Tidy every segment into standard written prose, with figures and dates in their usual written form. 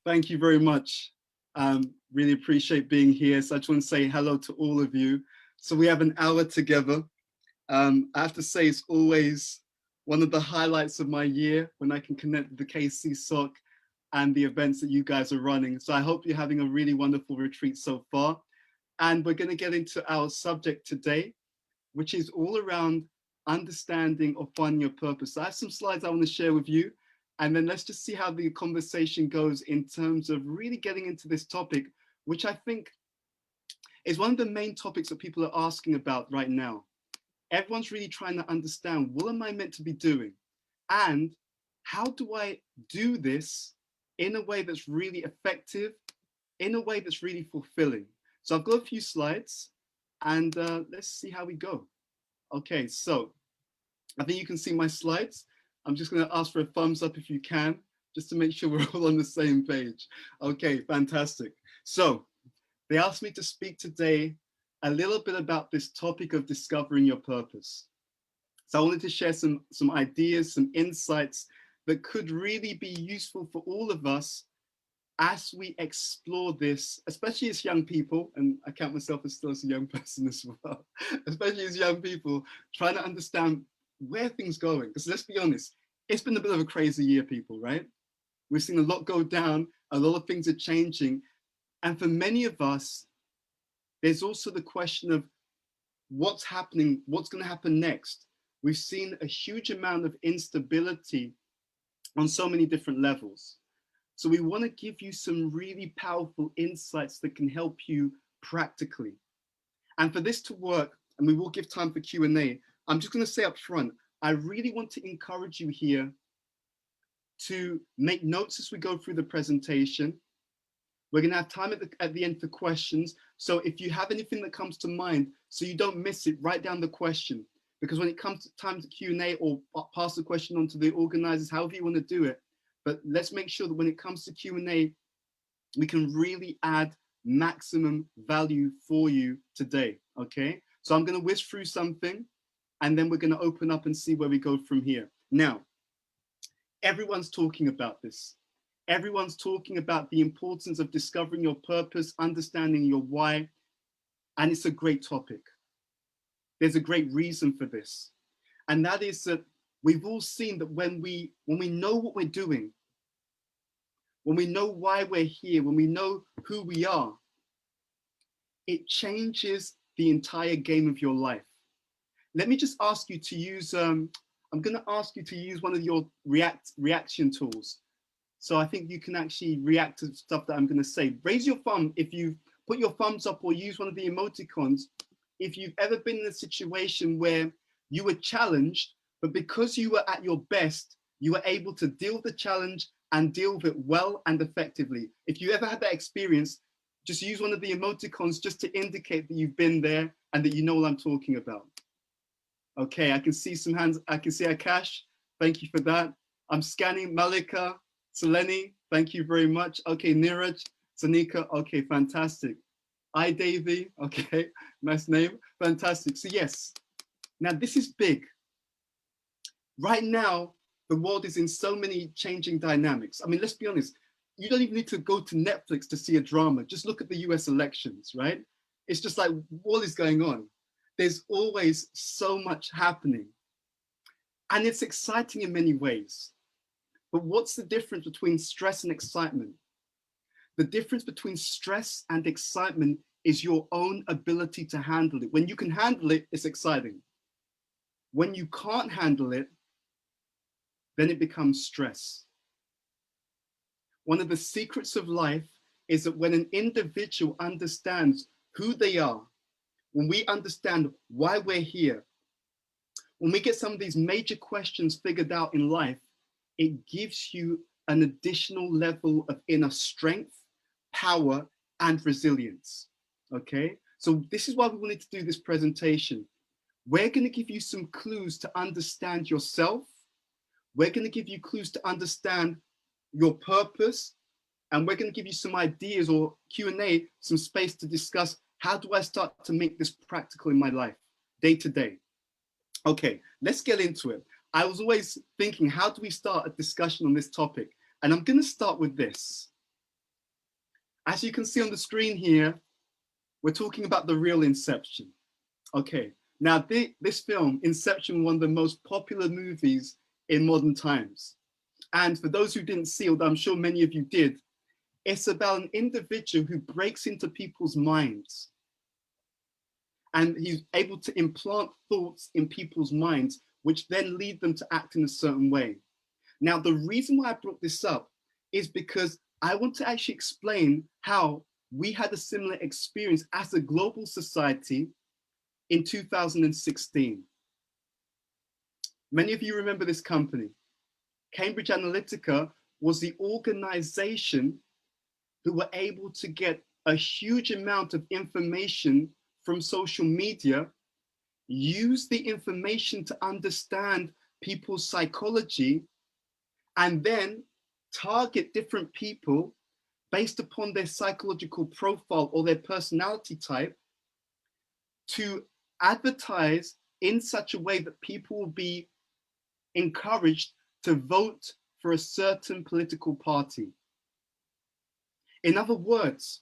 Thank you very much. Really appreciate being here. So I just want to say hello to all of you. So we have an hour together. I have to say it's always one of the highlights of my year when I can connect with the KC SOC and the events that you guys are running. So I hope you're having a really wonderful retreat so far. And we're going to get into our subject today, which is all around understanding or finding your purpose. So I have some slides I want to share with you. And then let's just see how the conversation goes in terms of really getting into this topic, which I think is one of the main topics that people are asking about right now. Everyone's really trying to understand, what am I meant to be doing? And how do I do this in a way that's really effective, in a way that's really fulfilling? So I've got a few slides and let's see how we go. Okay, so I think you can see my slides. I'm just going to ask for a thumbs up if you can, just to make sure we're all on the same page. Okay, fantastic. So they asked me to speak today a little bit about this topic of discovering your purpose. So I wanted to share some ideas, some insights that could really be useful for all of us as we explore this, especially as young people, and I count myself as still as a young person as well, especially as young people, trying to understand where things going. Because let's be honest, it's been a bit of a crazy year, people, right? We've seen a lot go down, a lot of things are changing. And for many of us, there's also the question of what's happening, what's going to happen next. We've seen a huge amount of instability on so many different levels. So we want to give you some really powerful insights that can help you practically. And for this to work, and we will give time for Q&A, I'm just going to say up front, I really want to encourage you here to make notes as we go through the presentation. We're going to have time at the end for questions. So if you have anything that comes to mind, so you don't miss it, write down the question. Because when it comes to time to Q&A or pass the question on to the organizers, however you want to do it, but let's make sure that when it comes to Q&A, we can really add maximum value for you today, okay? So I'm going to whiz through something, and then we're going to open up and see where we go from here. Now, everyone's talking about this. Everyone's talking about the importance of discovering your purpose, understanding your why, and it's a great topic. There's a great reason for this, and that is that we've all seen that when we know what we're doing, when we know why we're here, when we know who we are, it changes the entire game of your life. Let me just ask you to use, I'm going to ask you to use one of your reaction tools. So I think you can actually react to stuff that I'm going to say. Raise your thumb if you put your thumbs up, or use one of the emoticons if you've ever been in a situation where you were challenged, but because you were at your best, you were able to deal with the challenge and deal with it well and effectively. If you ever had that experience, just use one of the emoticons just to indicate that you've been there and that you know what I'm talking about. Okay, I can see some hands. I can see Akash. Thank you for that. I'm scanning Malika, Seleni. Thank you very much. Okay, Niraj, Sanika. Okay, fantastic. Hi, Davey. Okay, nice name. Fantastic. So yes, now this is big. Right now, the world is in so many changing dynamics. I mean, let's be honest. You don't even need to go to Netflix to see a drama. Just look at the US elections, right? It's just like, what is going on? There's always so much happening. And it's exciting in many ways. But what's the difference between stress and excitement? The difference between stress and excitement is your own ability to handle it. When you can handle it, it's exciting. When you can't handle it, then it becomes stress. One of the secrets of life is that when an individual understands who they are, when we understand why we're here, when we get some of these major questions figured out in life, it gives you an additional level of inner strength, power, and resilience, okay? So this is why we wanted to do this presentation. We're going to give you some clues to understand yourself. We're going to give you clues to understand your purpose, and we're going to give you some ideas or Q&A, some space to discuss how do I start to make this practical in my life, day to day. Okay, let's get into it. I was always thinking, how do we start a discussion on this topic? And I'm going to start with this. As you can see on the screen here, we're talking about the real Inception. Okay, now this film, Inception, one of the most popular movies in modern times. And for those who didn't see, although I'm sure many of you did, it's about an individual who breaks into people's minds. And he's able to implant thoughts in people's minds, which then lead them to act in a certain way. Now, the reason why I brought this up is because I want to actually explain how we had a similar experience as a global society in 2016. Many of you remember this company. Cambridge Analytica was the organization who were able to get a huge amount of information from social media, use the information to understand people's psychology, and then target different people based upon their psychological profile or their personality type to advertise in such a way that people will be encouraged to vote for a certain political party. In other words,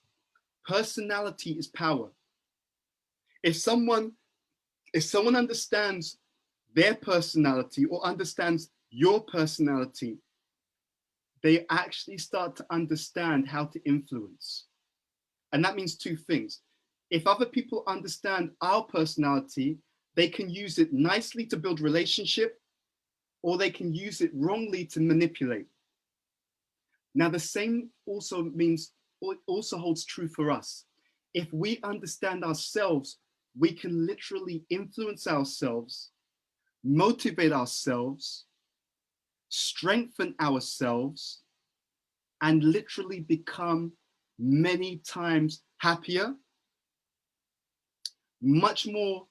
personality is power. If someone understands their personality or understands your personality, they actually start to understand how to influence. And that means two things. If other people understand our personality, they can use it nicely to build relationship, or they can use it wrongly to manipulate. Now, the same also holds true for us. If we understand ourselves, we can literally influence ourselves, motivate ourselves, strengthen ourselves, and literally become many times happier, much more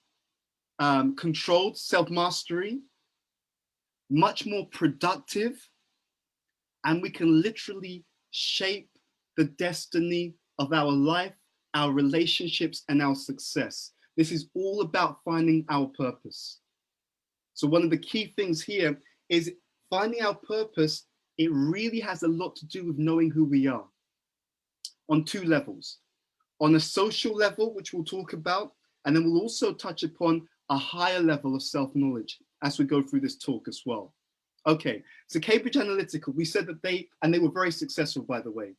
controlled, self-mastery, much more productive, and we can literally shape the destiny of our life, our relationships, and our success. This is all about finding our purpose. So one of the key things here is finding our purpose. It really has a lot to do with knowing who we are on two levels. On a social level, which we'll talk about, and then we'll also touch upon a higher level of self-knowledge as we go through this talk as well. Okay, so Cambridge Analytica, we said that they were very successful, by the way.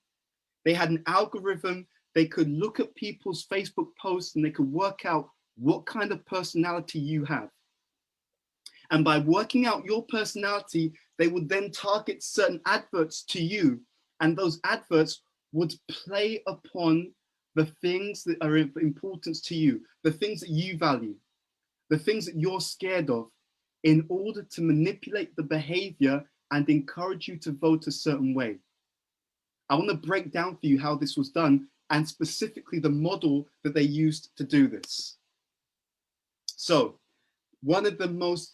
They had an algorithm. They could look at people's Facebook posts and they could work out what kind of personality you have. And by working out your personality, they would then target certain adverts to you. And those adverts would play upon the things that are of importance to you, the things that you value, the things that you're scared of, in order to manipulate the behavior and encourage you to vote a certain way. I want to break down for you how this was done and specifically the model that they used to do this. So one of the most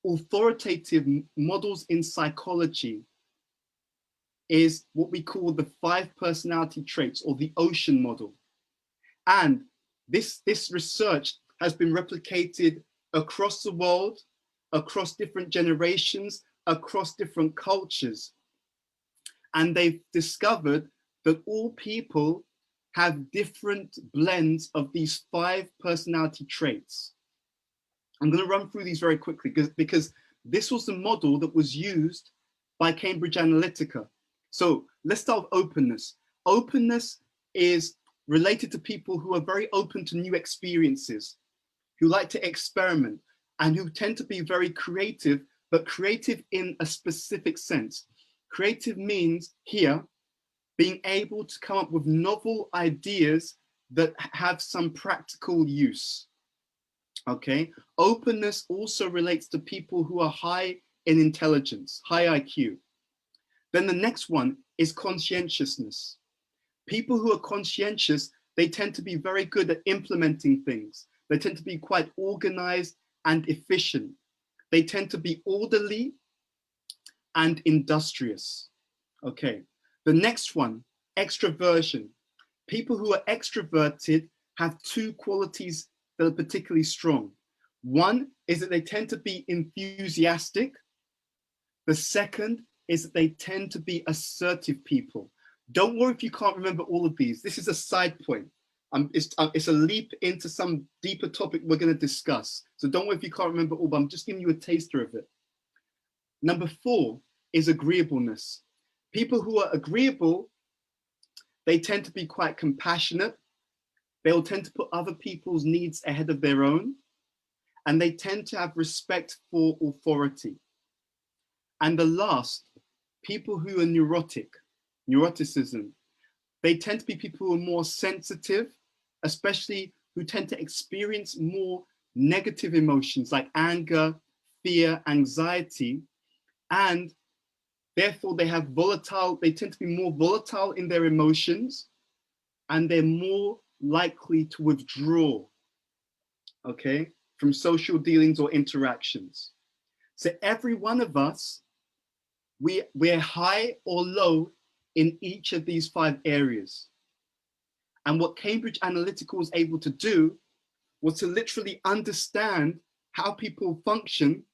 authoritative models in psychology is what we call the 5 personality traits, or the Ocean model. And this research has been replicated across the world, across different generations, across different cultures. And they've discovered that all people have different blends of these 5 personality traits. I'm going to run through these very quickly because this was the model that was used by Cambridge Analytica. So let's start with openness. Openness is related to people who are very open to new experiences, who like to experiment, and who tend to be very creative, but creative in a specific sense. Creative means here being able to come up with novel ideas that have some practical use. Okay, openness also relates to people who are high in intelligence, high IQ. Then the next one is conscientiousness. People who are conscientious, they tend to be very good at implementing things. They tend to be quite organized and efficient. They tend to be orderly and industrious. Okay, the next one, extroversion. People who are extroverted have 2 qualities that are particularly strong. One is that they tend to be enthusiastic. The second is that they tend to be assertive people. Don't worry if you can't remember all of these. This is a side point. It's a leap into some deeper topic we're going to discuss. So don't worry if you can't remember all, but I'm just giving you a taster of it. Number 4 is agreeableness. People who are agreeable, they tend to be quite compassionate. They'll tend to put other people's needs ahead of their own. And they tend to have respect for authority. And the last, people who are neuroticism, they tend to be people who are more sensitive, especially who tend to experience more negative emotions like anger, fear, anxiety, and therefore they tend to be more volatile in their emotions, and they're more likely to withdraw, okay, from social dealings or interactions. So every one of us, we're high or low in each of these 5 areas. And what Cambridge Analytica was able to do was to literally understand how people function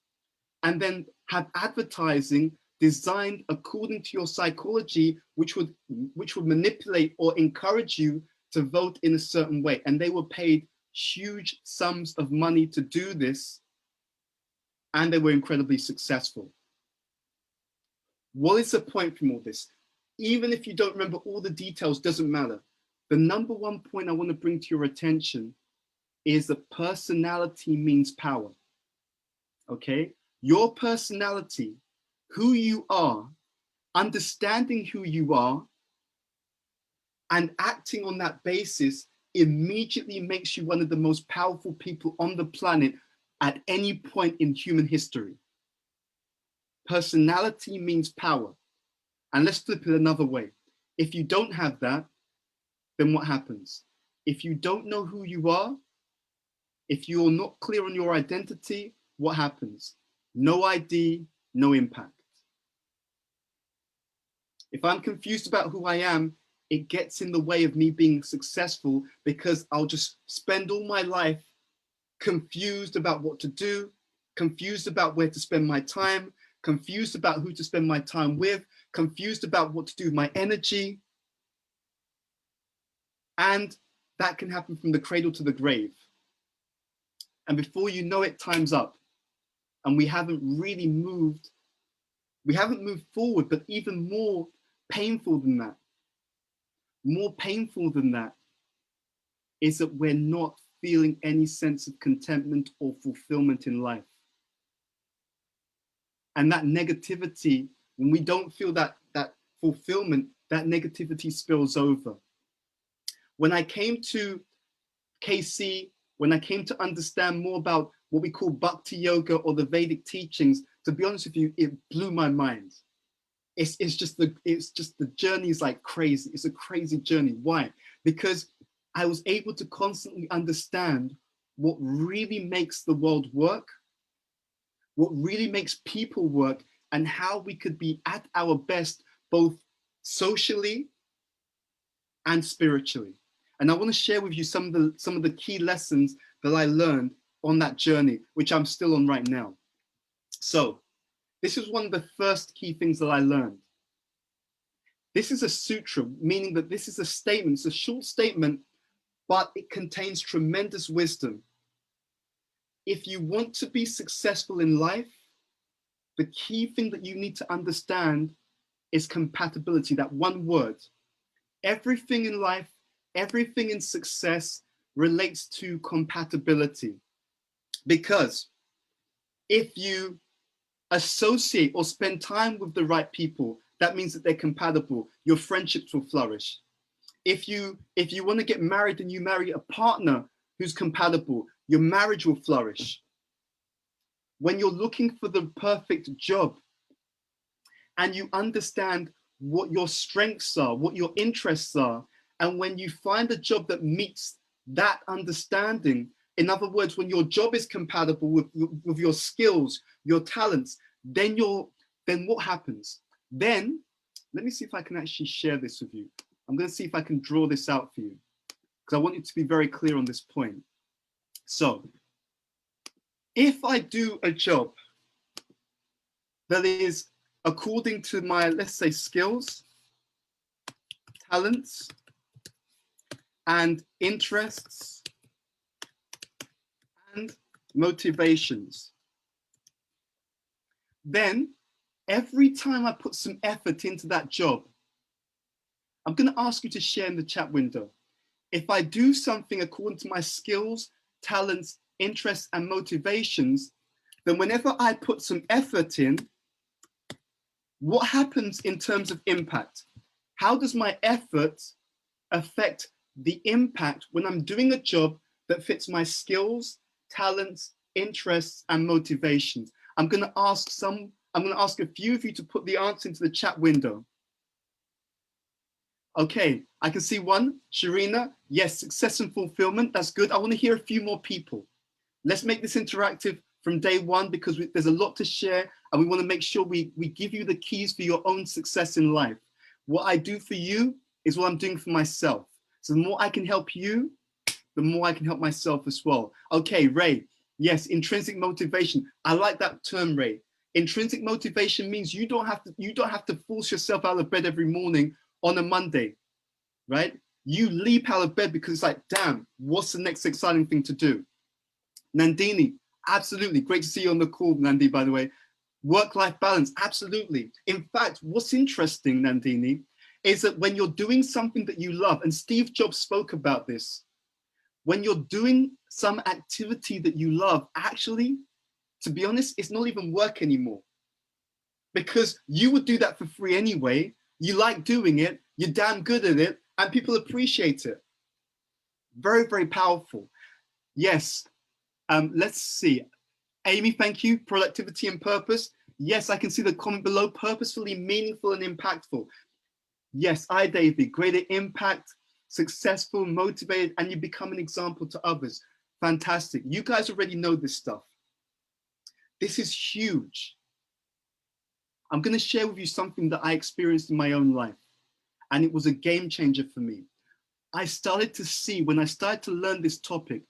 and then have advertising designed according to your psychology, which would manipulate or encourage you to vote in a certain way. And they were paid huge sums of money to do this, and they were incredibly successful. What is the point from all this? Even if you don't remember all the details, doesn't matter. The number one point I want to bring to your attention is that personality means power. Okay? Your personality, who you are, understanding who you are, and acting on that basis immediately makes you one of the most powerful people on the planet at any point in human history. Personality means power. And let's flip it another way. If you don't have that, then what happens? If you don't know who you are, if you're not clear on your identity, what happens? No ID, no impact. If I'm confused about who I am, it gets in the way of me being successful, because I'll just spend all my life confused about what to do, confused about where to spend my time, confused about who to spend my time with, confused about what to do with my energy. And that can happen from the cradle to the grave. And before you know it, time's up. And we haven't really moved. We haven't moved forward, but even more painful than that, is that we're not feeling any sense of contentment or fulfillment in life. And that negativity, when we don't feel that fulfillment, that negativity spills over. When I came to KC, when I came to understand more about what we call Bhakti Yoga or the Vedic teachings, to be honest with you, it blew my mind. It's just the journey is like crazy. It's a crazy journey. Why? Because I was able to constantly understand what really makes the world work, what really makes people work, and how we could be at our best, both socially and spiritually. And I want to share with you some of the key lessons that I learned on that journey, which I'm still on right now. So this is one of the first key things that I learned. This is a sutra, meaning that this is a statement. It's a short statement, but it contains tremendous wisdom. If you want to be successful in life, the key thing that you need to understand is compatibility, that one word. Everything in life, everything in success relates to compatibility. Because if you associate or spend time with the right people, that means that they're compatible. Your friendships will flourish. If you want to get married and you marry a partner who's compatible, your marriage will flourish. When you're looking for the perfect job and you understand what your strengths are, what your interests are, and when you find a job that meets that understanding, in other words, when your job is compatible with your skills, your talents, then what happens? Then, let me see if I can actually share this with you. I'm going to see if I can draw this out for you, because I want you to be very clear on this point. So, if I do a job that is according to my, let's say, skills, talents, and interests and motivations. Then every time I put some effort into that job, I'm going to ask you to share in the chat window. If I do something according to my skills, talents, interests, and motivations, then whenever I put some effort in, what happens in terms of impact? How does my effort affect the impact when I'm doing a job that fits my skills, talents, interests, and motivations? I'm going to ask a few of you to put the answer into the chat window. Okay, I can see one, Sharina. Yes, success and fulfillment. That's good. I want to hear a few more people. Let's make this interactive from day one because there's a lot to share and we want to make sure we give you the keys for your own success in life. What I do for you is what I'm doing for myself. So the more I can help you, the more I can help myself as well. Okay, Ray. Yes, intrinsic motivation. I like that term, Ray. Intrinsic motivation means you don't have to force yourself out of bed every morning on a Monday, right? You leap out of bed because it's like, damn, what's the next exciting thing to do? Nandini, absolutely. Great to see you on the call, Nandi, by the way. Work-life balance, absolutely. In fact, what's interesting, Nandini, is that when you're doing something that you love, and Steve Jobs spoke about this, when you're doing some activity that you love, actually, to be honest, it's not even work anymore. Because you would do that for free anyway. You like doing it, you're damn good at it, and people appreciate it. Very, very powerful. Yes, let's see. Amy, thank you. Productivity and purpose. Yes, I can see the comment below. Purposefully, meaningful, and impactful. Yes, David, greater impact, successful, motivated, and you become an example to others. Fantastic. You guys already know this stuff. This is huge. I'm going to share with you something that I experienced in my own life, and it was a game changer for me. I started to see, when I started to learn this topic,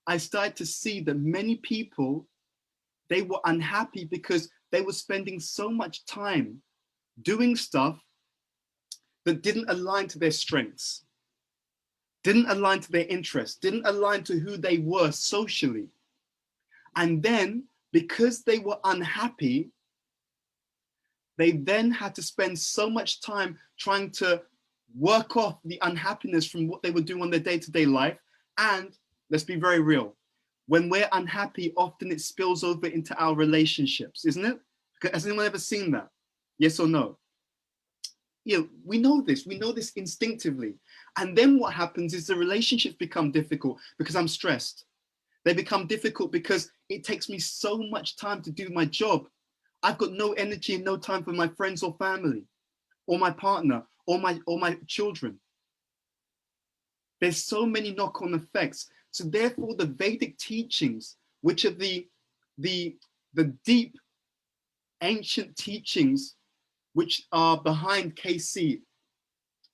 I started to see that many people, they were unhappy because they were spending so much time doing stuff that didn't align to their strengths, didn't align to their interests, didn't align to who they were socially. And then because they were unhappy, they then had to spend so much time trying to work off the unhappiness from what they were doing on their day-to-day life. And let's be very real. When we're unhappy, often it spills over into our relationships, isn't it? Has anyone ever seen that? Yes or no? You know, we know this instinctively. And then what happens is the relationships become difficult because I'm stressed. They become difficult because it takes me so much time to do my job. I've got no energy and no time for my friends or family, or my partner, or my children. There's so many knock-on effects. So therefore, the Vedic teachings, which are the deep ancient teachings which are behind KC,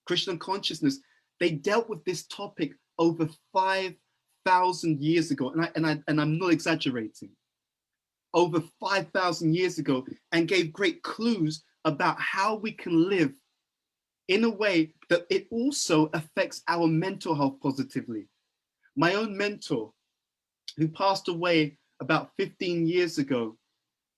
Krishna consciousness, they dealt with this topic over 5,000 years ago, and I'm not exaggerating. Over 5,000 years ago, and gave great clues about how we can live in a way that it also affects our mental health positively. My own mentor, who passed away about 15 years ago,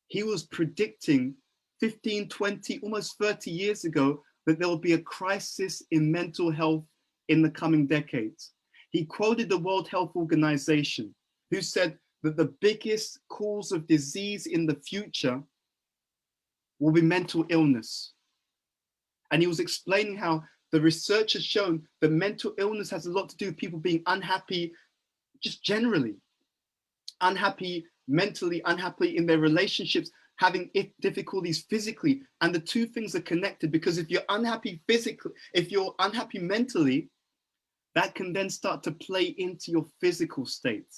he was predicting 15, 20, almost 30 years ago that there will be a crisis in mental health in the coming decades. He quoted the World Health Organization, who said that the biggest cause of disease in the future will be mental illness. And he was explaining how the research has shown that mental illness has a lot to do with people being unhappy, just generally, unhappy mentally, unhappy in their relationships, having difficulties physically. And the two things are connected, because if you're unhappy physically, if you're unhappy mentally, that can then start to play into your physical state.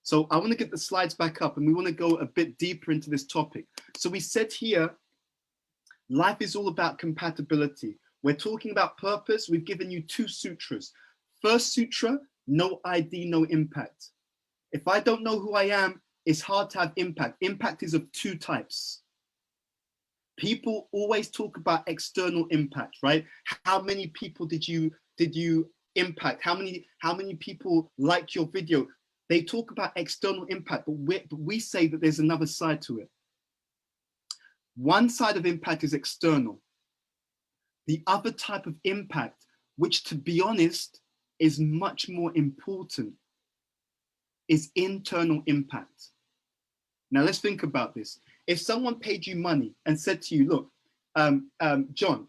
So I want to get the slides back up and we want to go a bit deeper into this topic. So we said here, life is all about compatibility. We're talking about purpose. We've given you two sutras. First sutra, no ID, no impact. If I don't know who I am, it's hard to have impact. Impact is of two types. People always talk about external impact, right? How many people did you impact? How many people liked your video? They talk about external impact, but we say that there's another side to it. One side of impact is external. The other type of impact, which to be honest, is much more important, is internal impact. Now let's think about this. If someone paid you money and said to you, look, John,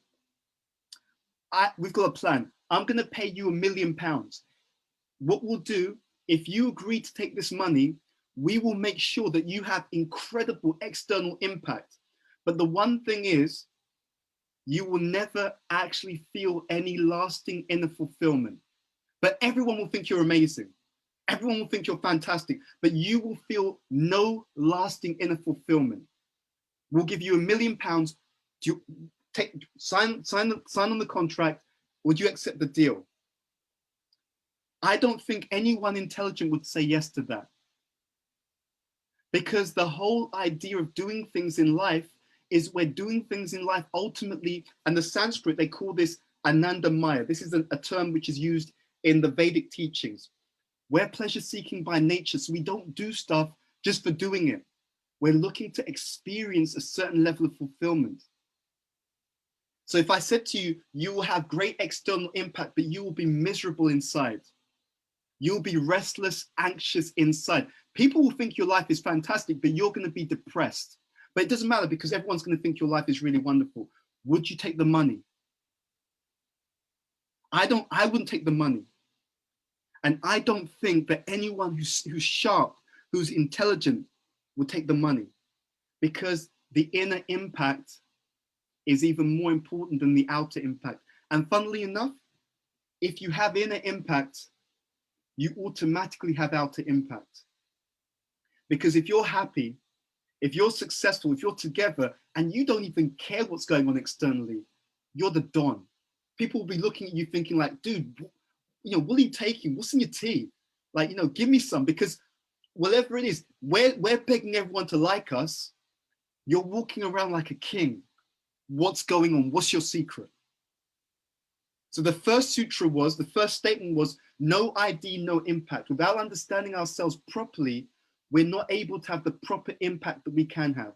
we've got a plan. I'm going to pay you £1 million. What we'll do, if you agree to take this money, we will make sure that you have incredible external impact. But the one thing is, you will never actually feel any lasting inner fulfillment. But everyone will think you're amazing. Everyone will think you're fantastic, but you will feel no lasting inner fulfillment. We'll give you £1 million. Do you sign on the contract? Would you accept the deal? I don't think anyone intelligent would say yes to that. Because the whole idea of doing things in life is we're doing things in life ultimately, and the Sanskrit, they call this Ananda Maya. This is a term which is used in the Vedic teachings. We're pleasure seeking by nature, so we don't do stuff just for doing it. We're looking to experience a certain level of fulfillment. So if I said to you, you will have great external impact, but you will be miserable inside. You'll be restless, anxious inside. People will think your life is fantastic, but you're going to be depressed. But it doesn't matter because everyone's going to think your life is really wonderful. Would you take the money? I wouldn't take the money. And I don't think that anyone who's sharp, who's intelligent, would take the money, because the inner impact is even more important than the outer impact. And funnily enough, if you have inner impact, you automatically have outer impact. Because if you're happy, if you're successful, if you're together, and you don't even care what's going on externally, you're the Don. People will be looking at you thinking like, dude, what are you taking? What's in your tea? Like, give me some, because whatever it is, we're begging everyone to like us. You're walking around like a king. What's going on? What's your secret? So the first statement was, no ID, no impact. Without understanding ourselves properly, we're not able to have the proper impact that we can have.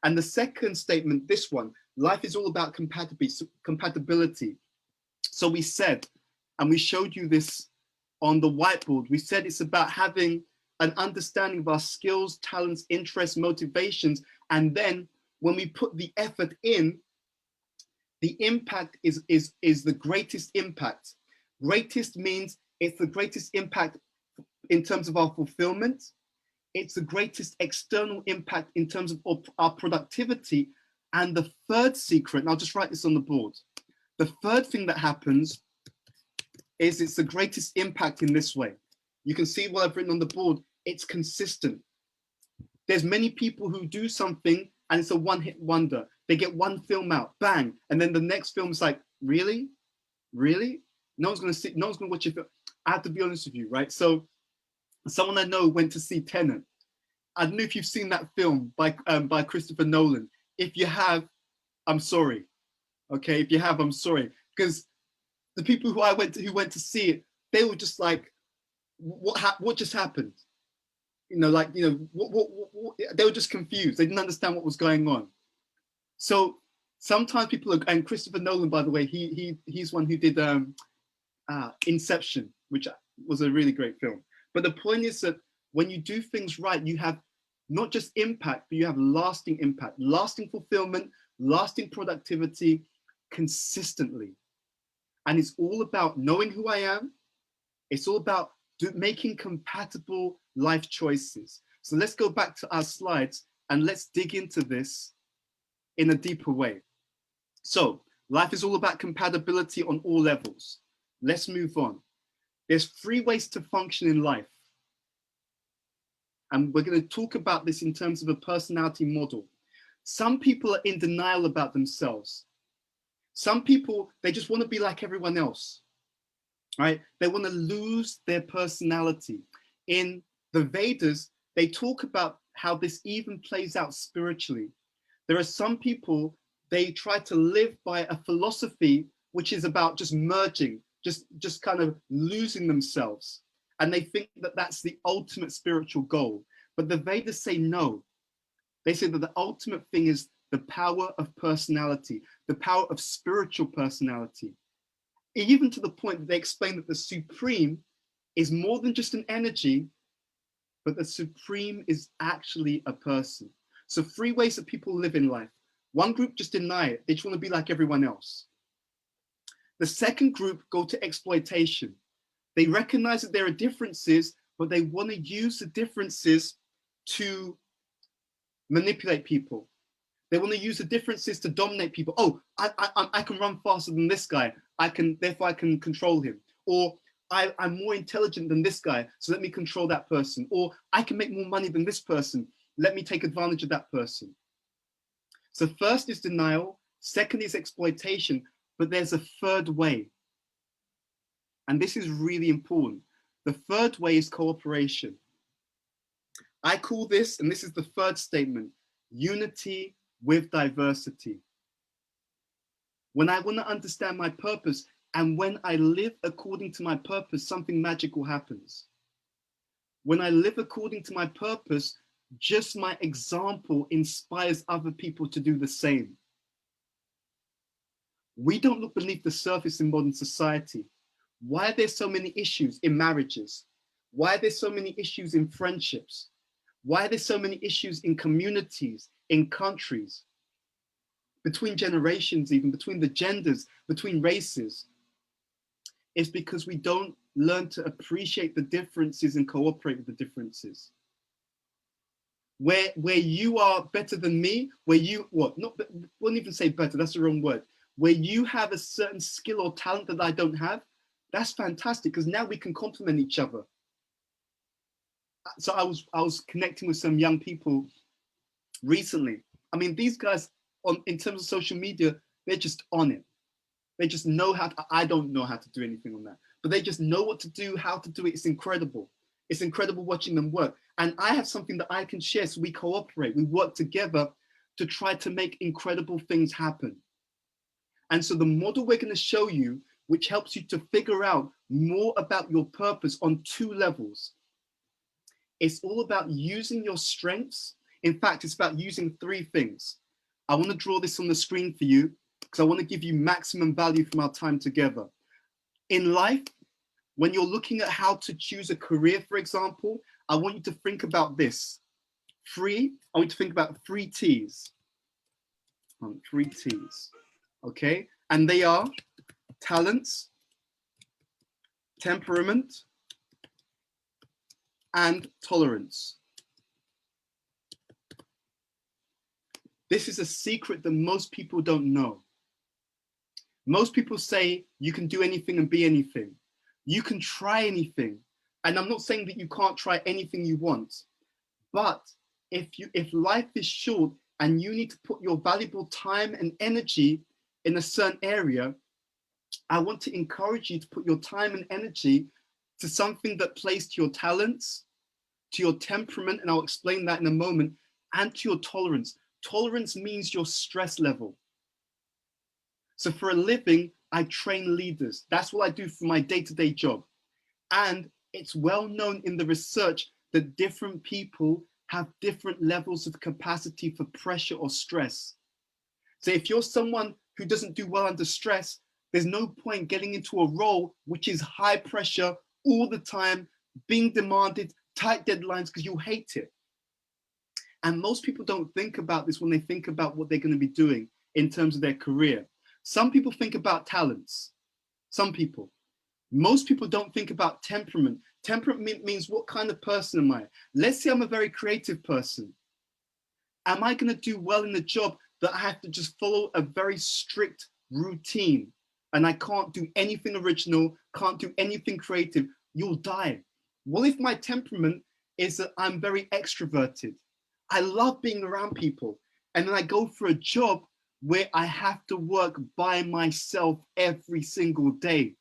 And the second statement, this one, life is all about compatibility. So we said, and we showed you this on the whiteboard, we said it's about having an understanding of our skills, talents, interests, motivations. And then when we put the effort in, the impact is the greatest impact. Greatest means it's the greatest impact in terms of our fulfillment. It's the greatest external impact in terms of our productivity. And the third secret, and I'll just write this on the board. The third thing that happens is it's the greatest impact in this way. You can see what I've written on the board. It's consistent. There's many people who do something and it's a one-hit wonder. They get one film out, bang, and then the next film is like, really? Really? No one's gonna watch your film. I have to be honest with you, right? So someone I know went to see Tenet. I don't know if you've seen that film by Christopher Nolan. If you have, I'm sorry. Okay, if you have, I'm sorry. Because the people who went to see it, they were just like, what just happened? They were just confused. They didn't understand what was going on. So sometimes people and Christopher Nolan, by the way, he's one who did Inception, which was a really great film. But the point is that when you do things right, you have not just impact, but you have lasting impact, lasting fulfillment, lasting productivity consistently. And it's all about knowing who I am. It's all about making compatible life choices. So let's go back to our slides and let's dig into this in a deeper way. So life is all about compatibility on all levels. Let's move on. There's 3 ways to function in life. And we're going to talk about this in terms of a personality model. Some people are in denial about themselves. Some people, they just want to be like everyone else, right? They want to lose their personality. In the Vedas, they talk about how this even plays out spiritually. There are some people they try to live by a philosophy which is about just merging, just kind of losing themselves. And they think that that's the ultimate spiritual goal. But the Vedas say no. They say that the ultimate thing is the power of personality, the power of spiritual personality. Even to the point that they explain that the supreme is more than just an energy, but the supreme is actually a person. So 3 ways that people live in life. One group just deny it. They just want to be like everyone else. The second group go to exploitation. They recognize that there are differences, but they want to use the differences to manipulate people. They want to use the differences to dominate people. Oh, I can run faster than this guy. Therefore I can control him. Or I'm more intelligent than this guy, so let me control that person. Or I can make more money than this person. Let me take advantage of that person. So first is denial. Second is exploitation. But there's a third way. And this is really important. The third way is cooperation. I call this, and this is the third statement, unity with diversity. When I want to understand my purpose, and when I live according to my purpose, something magical happens. When I live according to my purpose, just my example inspires other people to do the same. We don't look beneath the surface in modern society. Why are there so many issues in marriages? Why are there so many issues in friendships? Why are there so many issues in communities, in countries, between generations, even between the genders, between races? It's because we don't learn to appreciate the differences and cooperate with the differences. Where you are better than me, where you, wouldn't even say better, that's the wrong word. Where you have a certain skill or talent that I don't have, that's fantastic, because now we can complement each other. So I was connecting with some young people recently. I mean, these guys, in terms of social media, they're just on it. They just know how to, I don't know how to do anything on that, but they just know what to do, how to do it. It's incredible. It's incredible watching them work. And I have something that I can share, so we cooperate, we work together to try to make incredible things happen. And so the model we're going to show you, which helps you to figure out more about your purpose on 2 levels. It's all about using your strengths. In fact, it's about using 3 things. I want to draw this on the screen for you because I want to give you maximum value from our time together. In life, when you're looking at how to choose a career, for example, I want you to think about this. I want you to think about 3 T's. 3 T's, okay? And they are talents, temperament, and tolerance. This is a secret that most people don't know. Most people say you can do anything and be anything. You can try anything. And I'm not saying that you can't try anything you want, but if life is short and you need to put your valuable time and energy in a certain area, I want to encourage you to put your time and energy to something that plays to your talents, to your temperament, and I'll explain that in a moment, and to your tolerance. Tolerance means your stress level. So for a living, I train leaders. That's what I do for my day-to-day job. And it's well known in the research that different people have different levels of capacity for pressure or stress. So if you're someone who doesn't do well under stress, there's no point getting into a role which is high pressure all the time, being demanded, tight deadlines, because you hate it. And most people don't think about this when they think about what they're going to be doing in terms of their career. Some people think about talents. Some people. Most people don't think about temperament. Temperament means what kind of person am I? Let's say I'm a very creative person. Am I going to do well in the job that I have to just follow a very strict routine and I can't do anything original, can't do anything creative? You'll die. What if my temperament is that I'm very extroverted? I love being around people. And then I go for a job where I have to work by myself every single day.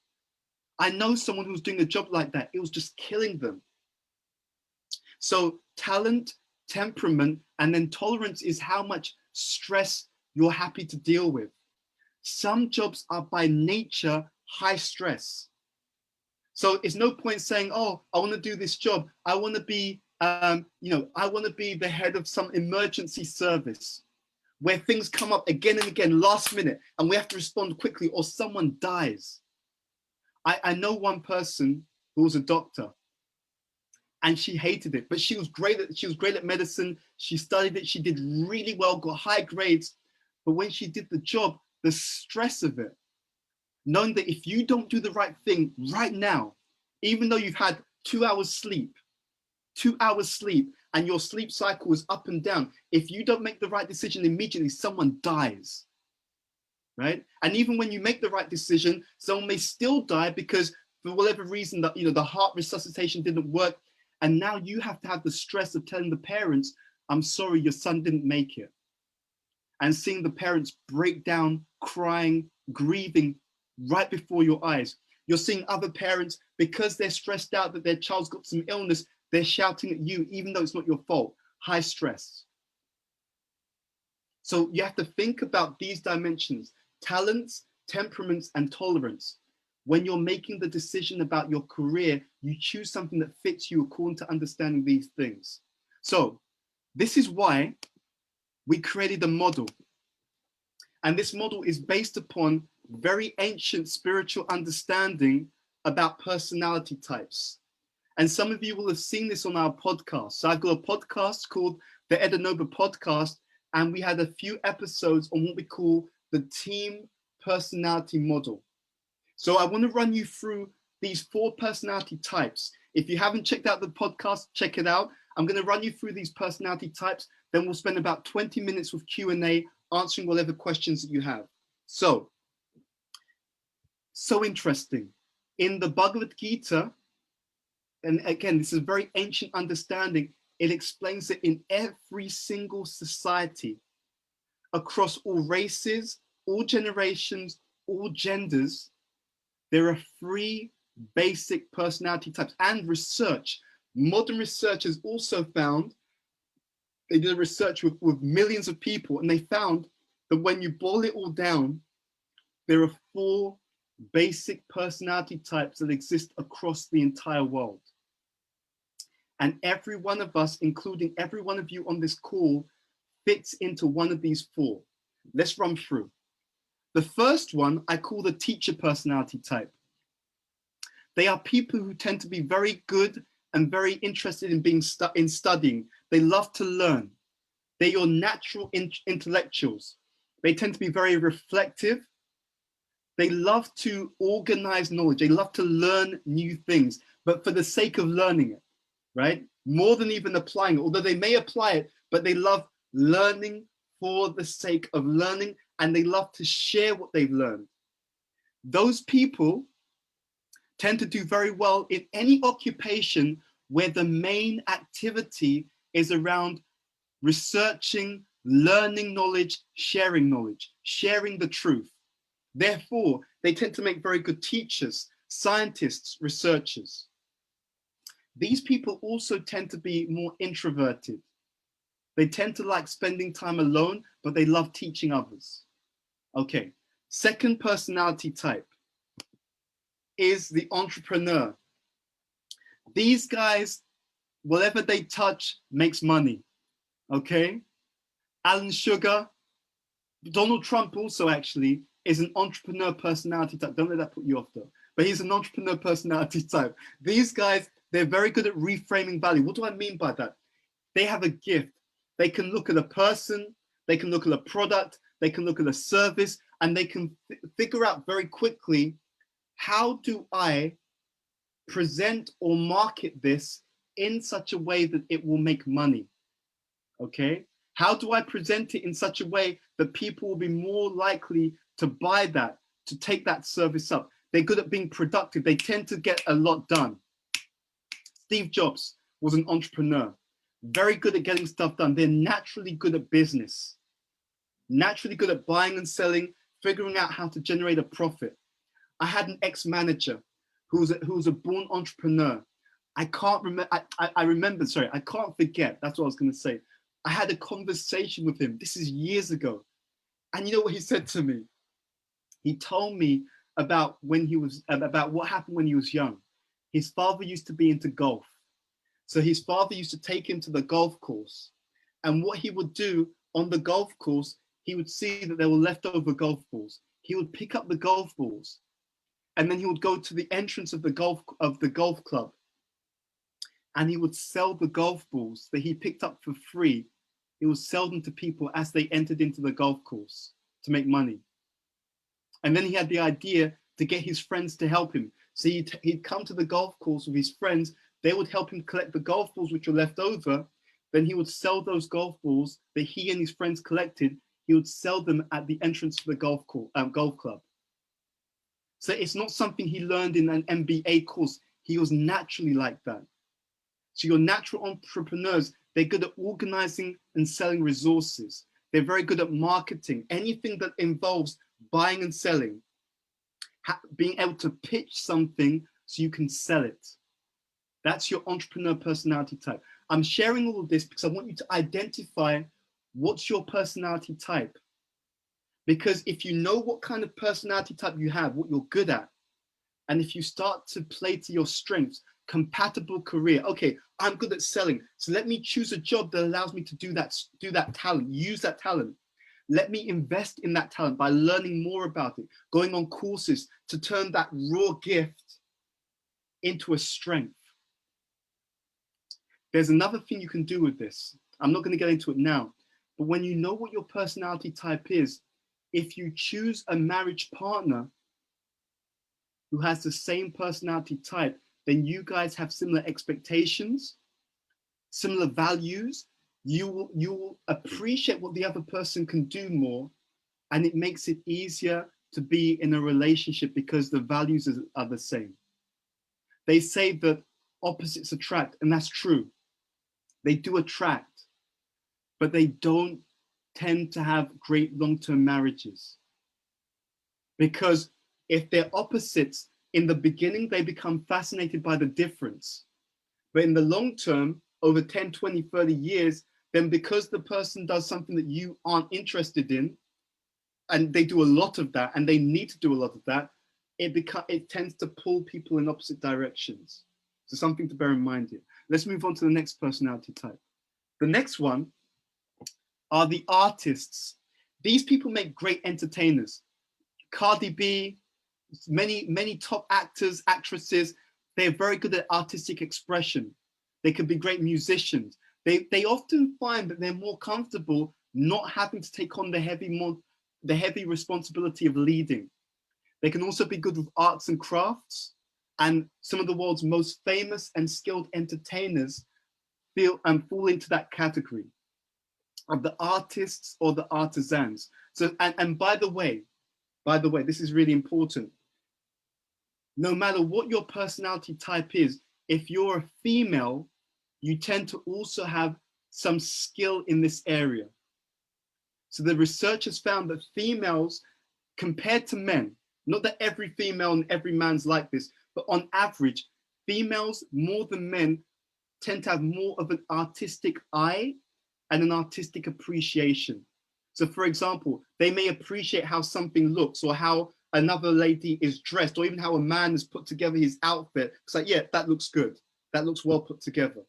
I know someone who's doing a job like that. It was just killing them. So talent, temperament, and then tolerance is how much stress you're happy to deal with. Some jobs are by nature high stress. So it's no point saying, oh, I want to do this job. I want to be, I want to be the head of some emergency service where things come up again and again, last minute, and we have to respond quickly or someone dies. I know one person who was a doctor and she hated it, but she was great at medicine. She studied it. She did really well, got high grades. But when she did the job, the stress of it, knowing that if you don't do the right thing right now, even though you've had 2 hours sleep, and your sleep cycle is up and down, if you don't make the right decision immediately, someone dies, right? And even when you make the right decision, someone may still die because for whatever reason that, the heart resuscitation didn't work. And now you have to have the stress of telling the parents, I'm sorry, your son didn't make it. And seeing the parents break down, crying, grieving right before your eyes. You're seeing other parents, because they're stressed out that their child's got some illness, they're shouting at you, even though it's not your fault. High stress. So you have to think about these dimensions: talents, temperaments, and tolerance. When you're making the decision about your career, you choose something that fits you according to understanding these things. So this is why we created a model. And this model is based upon very ancient spiritual understanding about personality types. And some of you will have seen this on our podcast. So I've got a podcast called the Edenova Podcast, and we had a few episodes on what we call the team personality model. So I want to run you through these 4 personality types. If you haven't checked out the podcast, check it out. I'm going to run you through these personality types. Then we'll spend about 20 minutes with Q&A, answering whatever questions that you have. So interesting. In the Bhagavad Gita, and again, this is a very ancient understanding, it explains that in every single society, across all races, all generations, all genders, there are 3 basic personality types. And research, modern research has also found, they did a research with millions of people, and they found that when you boil it all down, there are 4 basic personality types that exist across the entire world. And every one of us, including every one of you on this call, fits into one of these 4. Let's run through. The first one I call the teacher personality type. They are people who tend to be very good and very interested in in studying. They love to learn. They're your natural intellectuals. They tend to be very reflective. They love to organize knowledge. They love to learn new things, but for the sake of learning it, right? More than even applying it, although they may apply it, but they love learning for the sake of learning, and they love to share what they've learned. Those people tend to do very well in any occupation where the main activity is around researching, learning knowledge, sharing the truth. Therefore, they tend to make very good teachers, scientists, researchers. These people also tend to be more introverted. They tend to like spending time alone, but they love teaching others. Okay, second personality type is the entrepreneur. These guys, whatever they touch makes money, okay? Alan Sugar, Donald Trump also actually is an entrepreneur personality type. Don't let that put you off though, but he's an entrepreneur personality type. These guys, they're very good at reframing value. What do I mean by that? They have a gift. They can look at a person, they can look at a product, they can look at a service, and they can figure out very quickly, how do I present or market this in such a way that it will make money? Okay? How do I present it in such a way that people will be more likely to buy that, to take that service up? They're good at being productive. They tend to get a lot done. Steve Jobs was an entrepreneur, very good at getting stuff done. They're naturally good at business, naturally good at buying and selling, figuring out how to generate a profit. I had an ex-manager who was a born entrepreneur. I can't remember, I remember, sorry, I can't forget, that's what I was gonna say. I had a conversation with him, this is years ago, And you know what he said to me? He told me about about what happened when he was young. His father used to be into golf. So his father used to take him to the golf course. And what he would do on the golf course, he would see that there were leftover golf balls. He would pick up the golf balls, and then he would go to the entrance of the golf club, and he would sell the golf balls that he picked up for free. He would sell them to people as they entered into the golf course to make money. And then he had the idea to get his friends to help him. So he'd come to the golf course with his friends. They would help him collect the golf balls which were left over. Then he would sell those golf balls that he and his friends collected. He would sell them at the entrance to the golf club. So it's not something he learned in an MBA course. He was naturally like that. So your natural entrepreneurs, they're good at organizing and selling resources. They're very good at marketing. Anything that involves buying and selling, being able to pitch something so you can sell it. That's your entrepreneur personality type. I'm sharing all of this because I want you to identify what's your personality type. Because if you know what kind of personality type you have, what you're good at, and if you start to play to your strengths, compatible career, okay, I'm good at selling, so let me choose a job that allows me to do that talent, use that talent. Let me invest in that talent by learning more about it, going on courses to turn that raw gift into a strength. There's another thing you can do with this. I'm not going to get into it now, but when you know what your personality type is, if you choose a marriage partner who has the same personality type, then you guys have similar expectations, similar values. You will appreciate what the other person can do more, and it makes it easier to be in a relationship because the values are the same. They say that opposites attract, and that's true. They do attract, but they don't tend to have great long-term marriages. Because if they're opposites, in the beginning, they become fascinated by the difference. But in the long term, over 10, 20, 30 years, then because the person does something that you aren't interested in, and they do a lot of that, and they need to do a lot of that, it tends to pull people in opposite directions. So something to bear in mind here. Let's move on to the next personality type. The next one are the artists. These people make great entertainers. Cardi B, many top actors, actresses, they're very good at artistic expression. They can be great musicians. They often find that they're more comfortable not having to take on the heavy responsibility of leading. They can also be good with arts and crafts, and some of the world's most famous and skilled entertainers fall into that category of the artists or the artisans. So, and by the way, this is really important. No matter what your personality type is, if you're a female, you tend to also have some skill in this area. So the research has found that females, compared to men, not that every female and every man's like this, but on average, females more than men tend to have more of an artistic eye and an artistic appreciation. So for example, they may appreciate how something looks or how another lady is dressed, or even how a man has put together his outfit. It's like, yeah, that looks good. That looks well put together.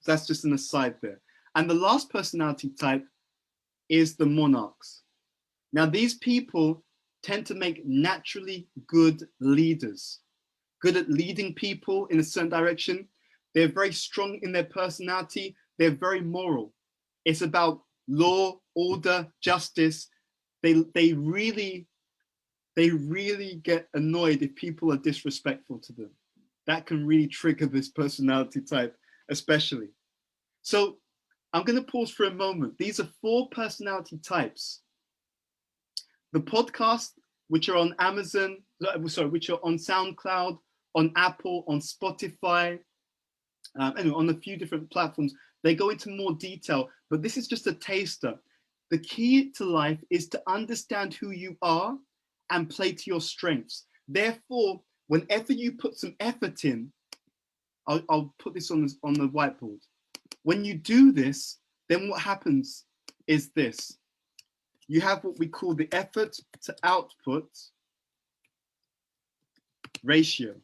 So that's just an aside there. And the last personality type is the monarchs. Now, these people tend to make naturally good leaders, good at leading people in a certain direction. They're very strong in their personality. They're very moral. It's about law, order, justice. They really get annoyed if people are disrespectful to them. That can really trigger this personality type, especially. So I'm going to pause for a moment. These are 4 personality types. The podcast, which are on Amazon, which are on SoundCloud, on Apple, on Spotify, anyway, on a few different platforms, they go into more detail, but this is just a taster. The key to life is to understand who you are and play to your strengths. Therefore, whenever you put some effort in, I'll put this on the whiteboard. When you do this, then what happens is this. you have what we call the effort to output ratio.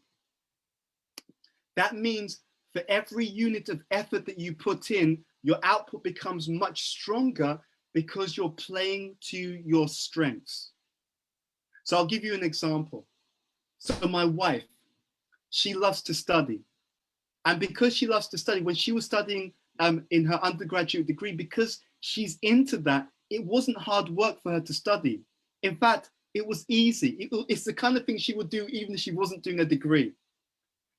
That means for every unit of effort that you put in, your output becomes much stronger because you're playing to your strengths. So I'll give you an example. So my wife, she loves to study. And because she loves to study, when she was studying in her undergraduate degree, because she's into that, it wasn't hard work for her to study. In fact, it was easy. It's the kind of thing she would do even if she wasn't doing a degree,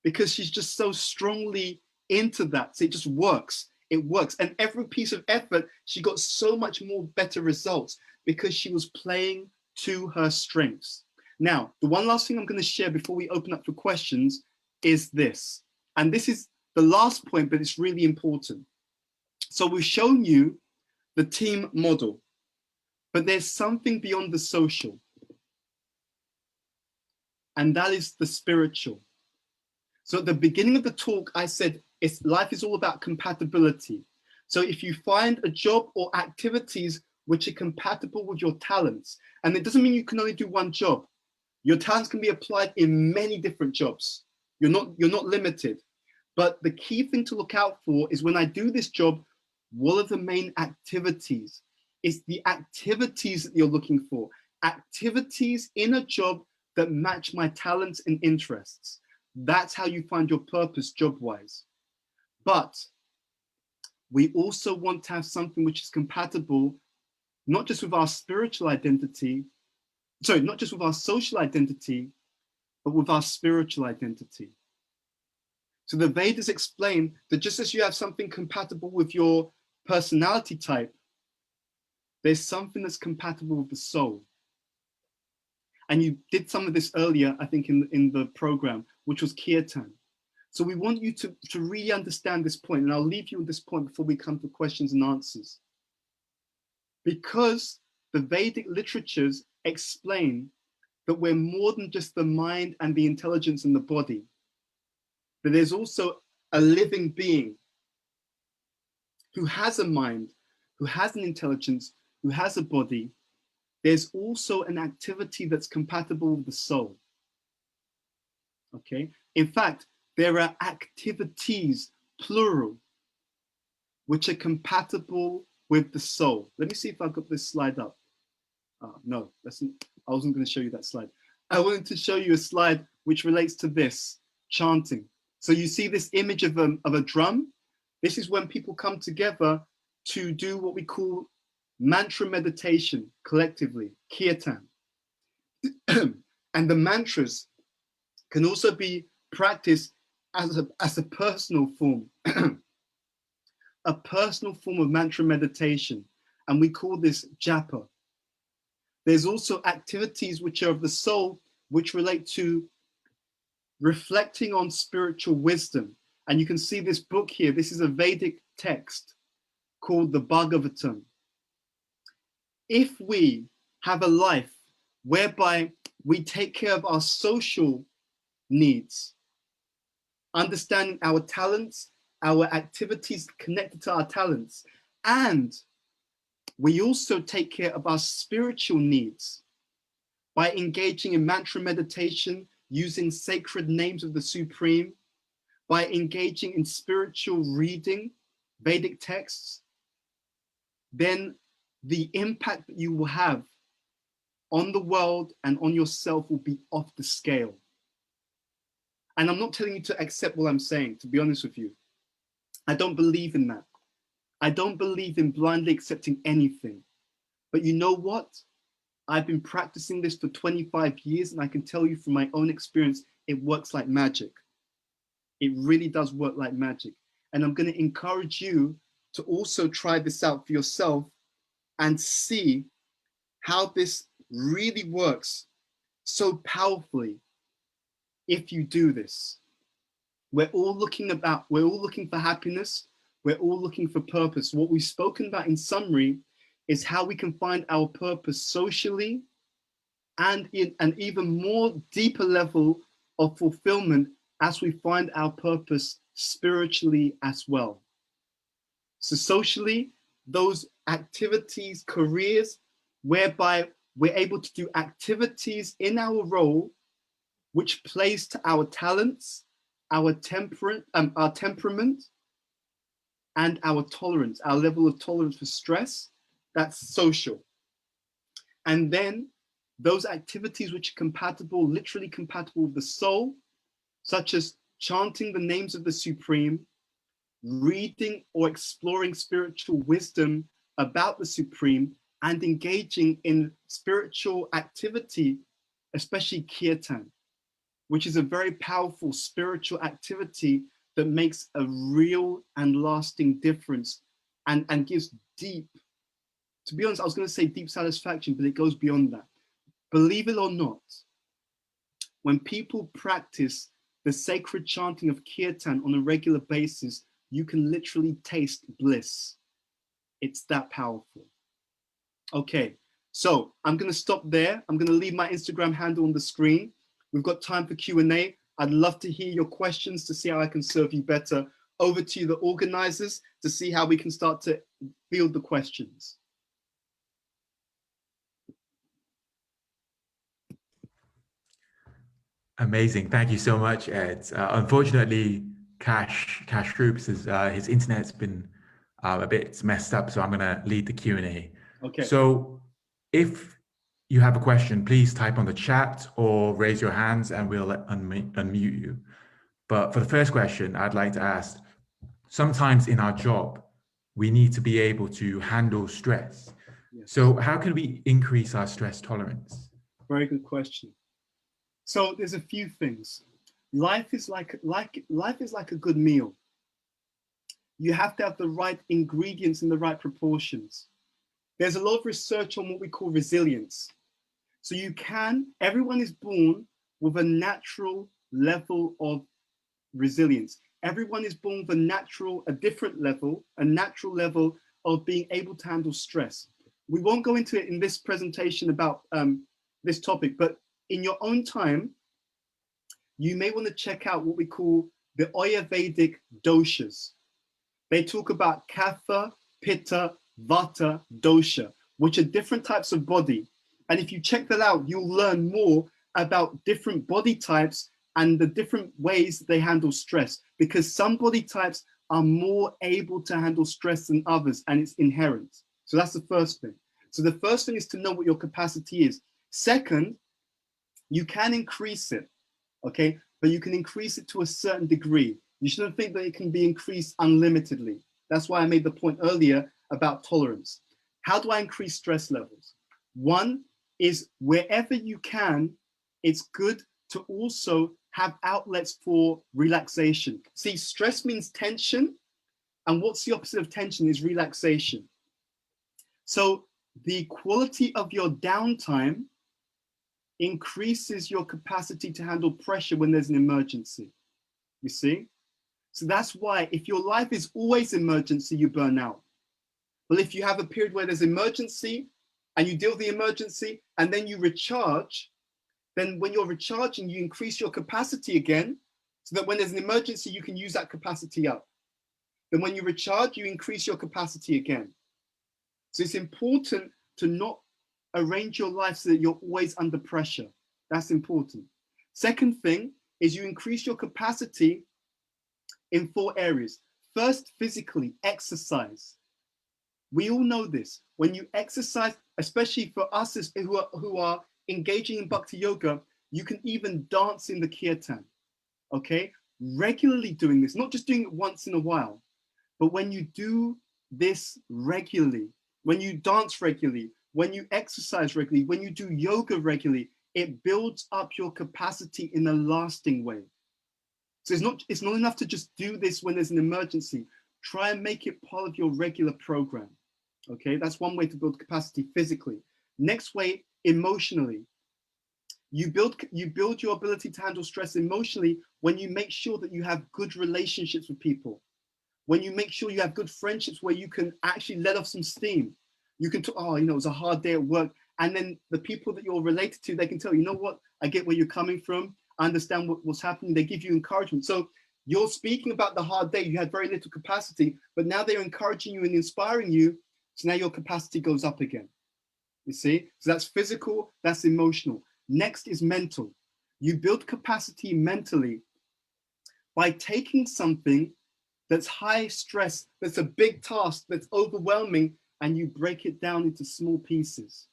because she's just so strongly into that. So it just works. It works. And every piece of effort, she got so much more better results because she was playing to her strengths. Now, the one last thing I'm going to share before we open up for questions is this. And this is the last point, but it's really important. So we've shown you the team model, but there's something beyond the social. And that is the spiritual. So at the beginning of the talk, I said life is all about compatibility. So if you find a job or activities which are compatible with your talents, and it doesn't mean you can only do one job. Your talents can be applied in many different jobs. You're not limited. But the key thing to look out for is when I do this job, what are the main activities? It's the activities that you're looking for. Activities in a job that match my talents and interests. That's how you find your purpose job-wise. But we also want to have something which is compatible, not just with our spiritual identity, sorry, not just with our social identity, but with our spiritual identity. So the Vedas explain that just as you have something compatible with your personality type, there's something that's compatible with the soul. And you did some of this earlier, I think, in the program, which was kirtan. So we want you to really understand this point, and I'll leave you with this point before we come to questions and answers. Because the Vedic literatures explain that we're more than just the mind and the intelligence and the body, that there's also a living being who has a mind, who has an intelligence, who has a body. There's also an activity that's compatible with the soul. Okay? In fact, there are activities, plural, which are compatible with the soul. Let me see if I've got this slide up. No, I wasn't going to show you that slide. I wanted to show you a slide which relates to this, chanting. So you see this image of a drum. This is when people come together to do what we call mantra meditation collectively, kirtan. And the mantras can also be practiced as a personal form, a personal form of mantra meditation. And we call this japa. There's also activities which are of the soul, which relate to reflecting on spiritual wisdom. And you can see this book here. This is a Vedic text called the Bhagavatam. If we have a life whereby we take care of our social needs, understanding our talents, our activities connected to our talents, and we also take care of our spiritual needs by engaging in mantra meditation, using sacred names of the Supreme, by engaging in spiritual reading, Vedic texts, then the impact that you will have on the world and on yourself will be off the scale. And I'm not telling you to accept what I'm saying, to be honest with you. I don't believe in that. I don't believe in blindly accepting anything. But you know what? I've been practicing this for 25 years, and I can tell you from my own experience, it works like magic. It really does work like magic. And I'm going to encourage you to also try this out for yourself and see how this really works so powerfully if you do this. We're all looking for happiness. We're all looking for purpose. What we've spoken about in summary is how we can find our purpose socially and in an even more deeper level of fulfillment as we find our purpose spiritually as well. So socially, those activities, careers whereby we're able to do activities in our role which plays to our talents, our temperament, and our tolerance, our level of tolerance for stress. That's social. And then those activities which are compatible, literally compatible with the soul, such as chanting the names of the Supreme, reading or exploring spiritual wisdom about the Supreme, and engaging in spiritual activity, especially kirtan, which is a very powerful spiritual activity that makes a real and lasting difference and gives deep, to be honest, I was going to say deep satisfaction, but it goes beyond that. Believe it or not, when people practice the sacred chanting of kirtan on a regular basis, you can literally taste bliss. It's that powerful. Okay, so I'm going to stop there. I'm going to leave my Instagram handle on the screen. We've got time for Q&A. I'd love to hear your questions to see how I can serve you better. Over to you, the organizers, to see how we can start to field the questions. Amazing. Thank you so much, Ed. Unfortunately, Cash Groups, his internet's been a bit messed up, so I'm going to lead the Q&A. Okay. So if you have a question, please type on the chat or raise your hands and we'll unmute you. But for the first question, I'd like to ask, sometimes in our job, we need to be able to handle stress. Yes. So how can we increase our stress tolerance? Very good question. So there's a few things. Life is like a good meal. You have to have the right ingredients in the right proportions. There's a lot of research on what we call resilience. So everyone is born with a natural level of resilience. Everyone is born with a natural level of being able to handle stress. We won't go into it in this presentation about this topic, but in your own time, you may want to check out what we call the Ayurvedic doshas. They talk about Kapha, Pitta, Vata, Dosha, which are different types of body. And if you check that out, you'll learn more about different body types and the different ways they handle stress, because some body types are more able to handle stress than others, and it's inherent. So that's the first thing. So the first thing is to know what your capacity is. Second, you can increase it, okay? But you can increase it to a certain degree. You shouldn't think that it can be increased unlimitedly. That's why I made the point earlier about tolerance. How do I increase stress levels? One is wherever you can, it's good to also have outlets for relaxation. See, stress means tension, and what's the opposite of tension is relaxation. So the quality of your downtime increases your capacity to handle pressure when there's an emergency, you see? So that's why if your life is always emergency, you burn out. But if you have a period where there's emergency and you deal with the emergency and then you recharge, then when you're recharging, you increase your capacity again so that when there's an emergency, you can use that capacity up. Then when you recharge, you increase your capacity again. So it's important to not arrange your life so that you're always under pressure. That's important. Second thing is you increase your capacity in 4 areas. First, physically, exercise. We all know this. When you exercise, especially for us who are engaging in bhakti yoga, you can even dance in the kirtan, okay? Regularly doing this, not just doing it once in a while, but when you do this regularly, when you dance regularly, when you exercise regularly, when you do yoga regularly, it builds up your capacity in a lasting way. So it's not enough to just do this when there's an emergency. Try and make it part of your regular program. Okay, that's one way to build capacity physically. Next way, emotionally. You build your ability to handle stress emotionally when you make sure that you have good relationships with people. When you make sure you have good friendships where you can actually let off some steam. You can talk, oh, it was a hard day at work. And then the people that you're related to, they can tell you know what, I get where you're coming from. I understand what's happening. They give you encouragement. So you're speaking about the hard day. You had very little capacity, but now they're encouraging you and inspiring you. So now your capacity goes up again. You see, so that's physical, that's emotional. Next is mental. You build capacity mentally by taking something that's high stress, that's a big task, that's overwhelming, and you break it down into small pieces.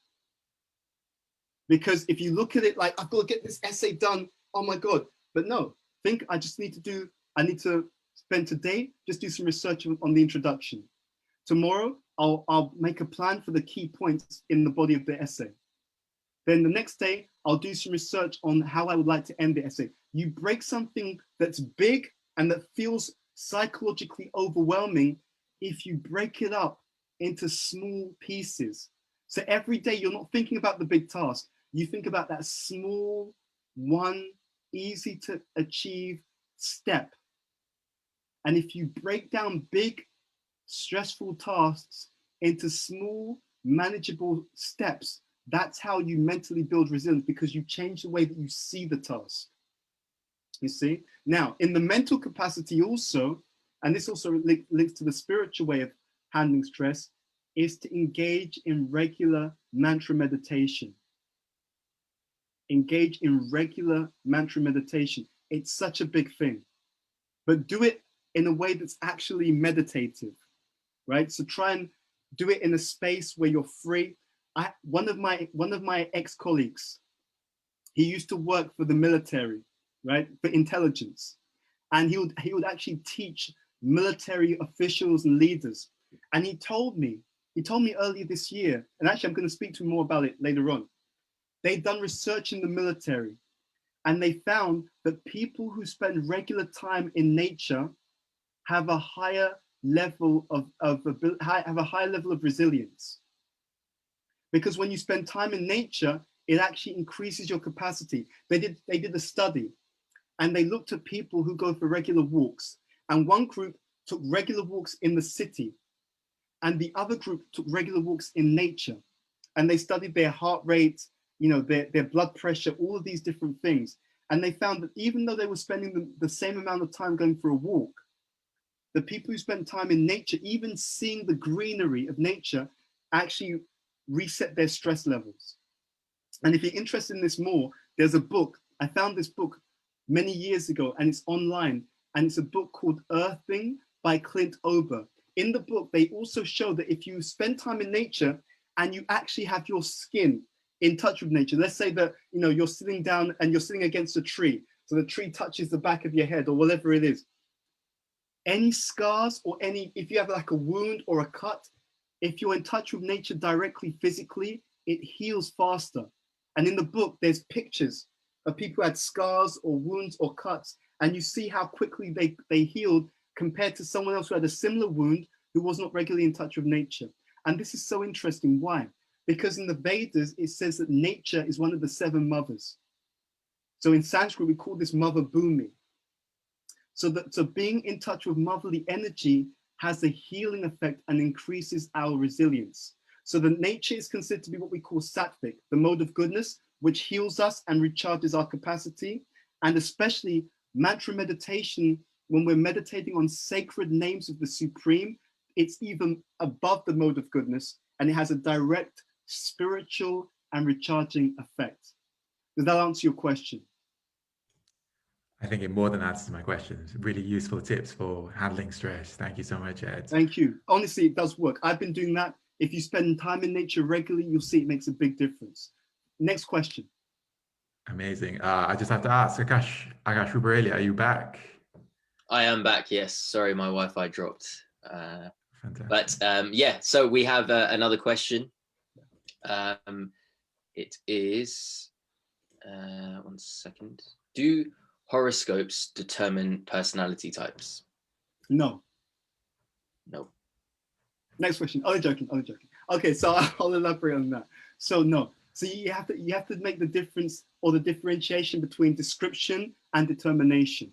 Because if you look at it like, I've got to get this essay done, oh my God. But no, think I need to spend today, just do some research on the introduction. Tomorrow, I'll make a plan for the key points in the body of the essay. Then the next day, I'll do some research on how I would like to end the essay. You break something that's big and that feels psychologically overwhelming if you break it up into small pieces. So every day you're not thinking about the big task. You think about that small, one, easy to achieve step. And if you break down big, stressful tasks into small, manageable steps, that's how you mentally build resilience, because you change the way that you see the task. You see? Now, in the mental capacity also, and this also links to the spiritual way of handling stress, is to engage in regular mantra meditation. Engage in regular mantra meditation. It's such a big thing, but do it in a way that's actually meditative, right? So try and do it in a space where you're free. One of my ex-colleagues, he used to work for the military, right, for intelligence, and he would actually teach military officials and leaders. And he told me earlier this year, and actually I'm going to speak to him more about it later on. They'd done research in the military, and they found that people who spend regular time in nature have a higher level of resilience. Because when you spend time in nature, it actually increases your capacity. They did a study, and they looked at people who go for regular walks, and one group took regular walks in the city, and the other group took regular walks in nature, and they studied their heart rate, their blood pressure, all of these different things. And they found that even though they were spending the same amount of time going for a walk, the people who spent time in nature, even seeing the greenery of nature, actually reset their stress levels. And if you're interested in this more, there's a book. I found this book many years ago, and it's online, and it's a book called Earthing by Clint Ober. In the book, they also show that if you spend time in nature and you actually have your skin in touch with nature, let's say that you're sitting down and you're sitting against a tree, so the tree touches the back of your head or whatever it is. Any scars or if you have like a wound or a cut, if you're in touch with nature directly, physically, it heals faster. And in the book, there's pictures of people who had scars or wounds or cuts, and you see how quickly they healed compared to someone else who had a similar wound who was not regularly in touch with nature. And this is so interesting. Why? Because in the Vedas, it says that nature is one of the 7 mothers. So in Sanskrit, we call this Mother Bhumi. So being in touch with motherly energy has a healing effect and increases our resilience. So the nature is considered to be what we call sattvic, the mode of goodness, which heals us and recharges our capacity. And especially mantra meditation, when we're meditating on sacred names of the Supreme, it's even above the mode of goodness, and it has a direct spiritual and recharging effect. Does that answer your question? I think it more than answers my questions. Really useful tips for handling stress. Thank you so much, Ed. Thank you. Honestly, it does work. I've been doing that. If you spend time in nature regularly, you'll see it makes a big difference. Next question. Amazing. I just have to ask, Akash Rubareli, are you back? I am back, yes. Sorry, my Wi-Fi dropped. Fantastic. But yeah, so we have another question. It is, 1 second. Do horoscopes determine personality types? No. No. Next question. Only joking. Okay, so I'll elaborate on that. So no. So you have to make the difference or the differentiation between description and determination.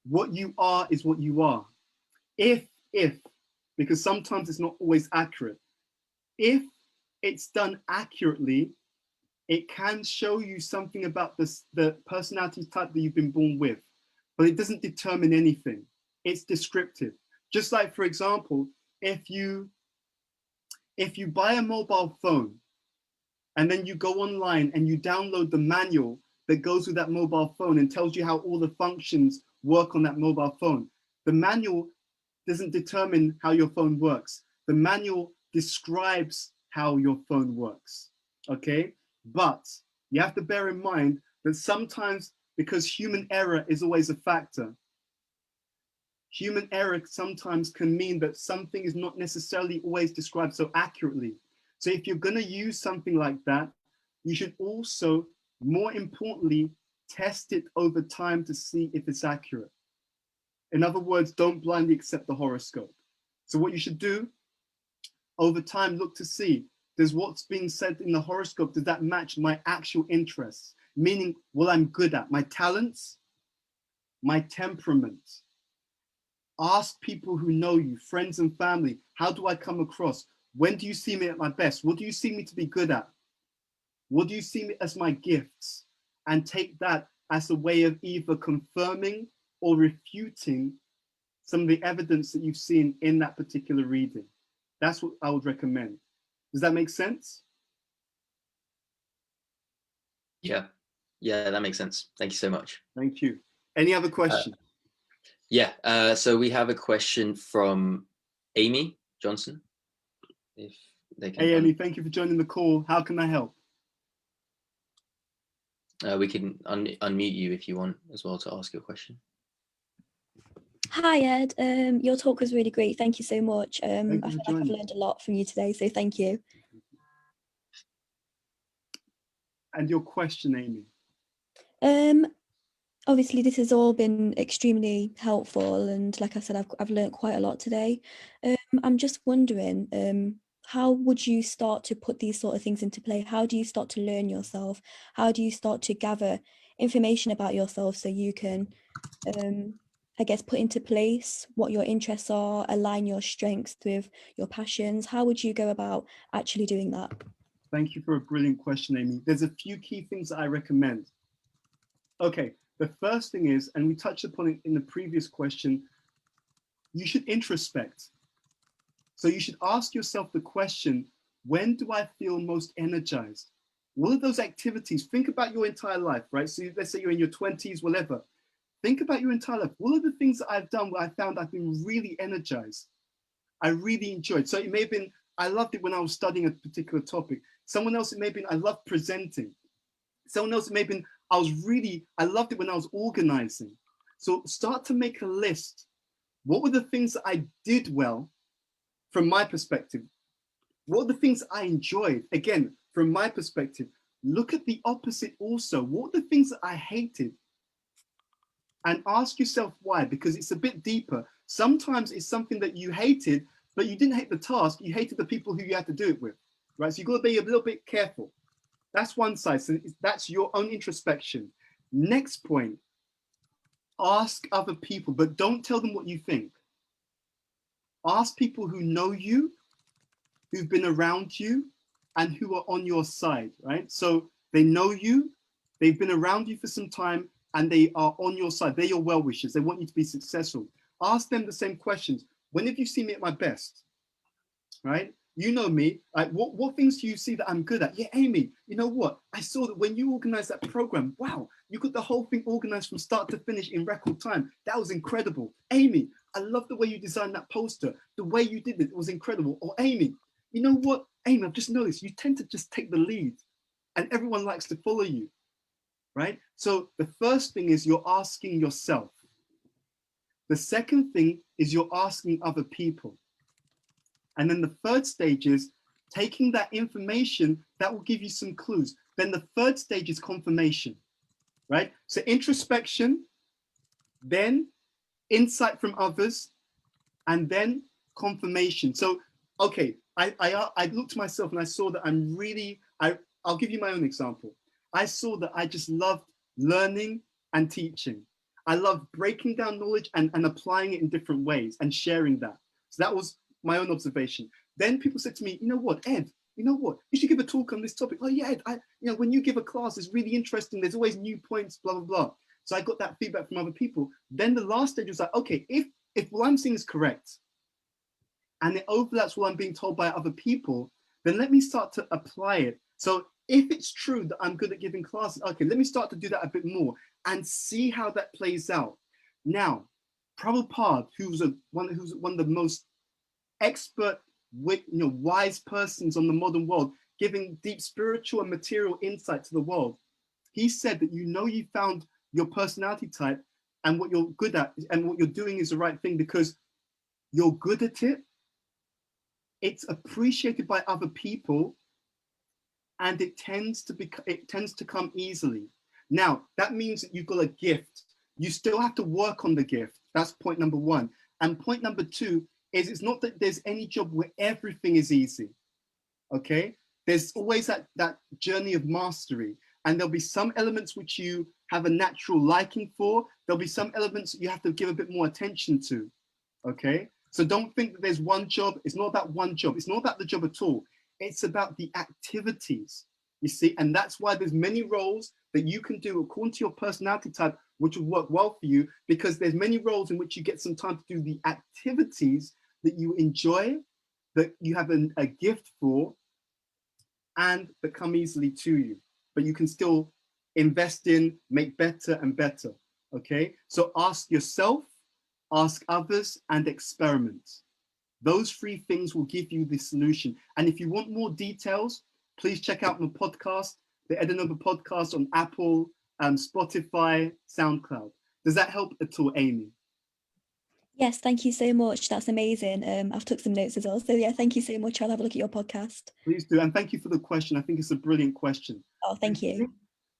What you are is what you are. If, because sometimes it's not always accurate. If it's done accurately, it can show you something about the personality type that you've been born with, but it doesn't determine anything. It's descriptive. Just like, for example, if you buy a mobile phone and then you go online and you download the manual that goes with that mobile phone and tells you how all the functions work on that mobile phone. The manual doesn't determine how your phone works. The manual describes how your phone works, okay? But you have to bear in mind that sometimes, because human error is always a factor, human error sometimes can mean that something is not necessarily always described so accurately. So if you're gonna use something like that, you should also, more importantly, test it over time to see if it's accurate. In other words, don't blindly accept the horoscope. So what you should do, over time, look to see, does what's being said in the horoscope, does that match my actual interests? Meaning what I'm good at, my talents, my temperament. Ask people who know you, friends and family, how do I come across? When do you see me at my best? What do you see me to be good at? What do you see me as my gifts? And take that as a way of either confirming or refuting some of the evidence that you've seen in that particular reading. That's what I would recommend. Does that make sense? Yeah, that makes sense. Thank you so much. Thank you. Any other questions? Yeah, so we have a question from Amy Johnson. If they can. Hey, Amy, thank you for joining the call. How can I help? We can unmute you if you want as well to ask your question. Hi Ed, your talk was really great. Thank you so much. I feel like I've learned a lot from you today, so thank you. And your question, Amy? Obviously this has all been extremely helpful, and like I said, I've learned quite a lot today. I'm just wondering, how would you start to put these sort of things into play? How do you start to learn yourself? How do you start to gather information about yourself so you can, I guess, put into place what your interests are, align your strengths with your passions? How would you go about actually doing that? Thank you for a brilliant question, Amy. There's a few key things that I recommend. Okay, the first thing is, and we touched upon it in the previous question, you should introspect. So you should ask yourself the question, when do I feel most energized? What are those activities? Think about your entire life, right? So let's say you're in your 20s, whatever. Think about your entire life. What are the things that I've done where I found I've been really energized? I really enjoyed. So it may have been, I loved it when I was studying a particular topic. Someone else, it may have been, I loved presenting. Someone else, it may have been, I loved it when I was organizing. So start to make a list. What were the things that I did well from my perspective? What are the things I enjoyed? Again, from my perspective, look at the opposite also. What are the things that I hated? And ask yourself why, because it's a bit deeper. Sometimes it's something that you hated, but you didn't hate the task, you hated the people who you had to do it with, right? So you've got to be a little bit careful. That's one side, so that's your own introspection. Next point, ask other people, but don't tell them what you think. Ask people who know you, who've been around you, and who are on your side, right? So they know you, they've been around you for some time, and they are on your side. They're your well-wishers. They want you to be successful. Ask them the same questions. When have you seen me at my best, right? You know me, like what things do you see that I'm good at? Yeah, Amy, you know what? I saw that when you organized that program, wow, you got the whole thing organized from start to finish in record time. That was incredible. Amy, I love the way you designed that poster. The way you did it was incredible. Or Amy, you know what? Amy, I've just noticed you tend to just take the lead and everyone likes to follow you, right? So the first thing is you're asking yourself. The second thing is you're asking other people. And then the third stage is taking that information that will give you some clues. Then the third stage is confirmation, right? So introspection, then insight from others, and then confirmation. So, okay, I looked to myself and I saw that I'll give you my own example. I saw that I just loved learning and teaching. I loved breaking down knowledge and applying it in different ways and sharing that. So that was my own observation. Then people said to me, you know what, Ed, you know what, you should give a talk on this topic. Oh yeah, Ed, when you give a class, it's really interesting. There's always new points, blah, blah, blah. So I got that feedback from other people. Then the last stage was like, okay, if what I'm seeing is correct and it overlaps what I'm being told by other people, then let me start to apply it. So if it's true that I'm good at giving classes, okay, let me start to do that a bit more and see how that plays out. Now, Prabhupada, who's one of the most expert, wise persons on the modern world, giving deep spiritual and material insight to the world, he said that you found your personality type and what you're good at and what you're doing is the right thing because you're good at it. It's appreciated by other people, and it tends to come easily. Now, that means that you've got a gift. You still have to work on the gift. That's point number one. And point number two is it's not that there's any job where everything is easy, okay? There's always that journey of mastery, and there'll be some elements which you have a natural liking for. There'll be some elements that you have to give a bit more attention to, okay? So don't think that there's one job. It's not about one job. It's not about the job at all. It's about the activities, you see? And that's why there's many roles that you can do according to your personality type, which will work well for you, because there's many roles in which you get some time to do the activities that you enjoy, that you have a gift for, and that come easily to you, but you can still invest in, make better and better, okay? So ask yourself, ask others, and experiment. Those three things will give you the solution. And if you want more details, please check out my podcast, the Edenova podcast on Apple, Spotify, SoundCloud. Does that help at all, Amy? Yes, thank you so much. That's amazing. I've took some notes as well. So yeah, thank you so much. I'll have a look at your podcast. Please do. And thank you for the question. I think it's a brilliant question. Oh, thank you.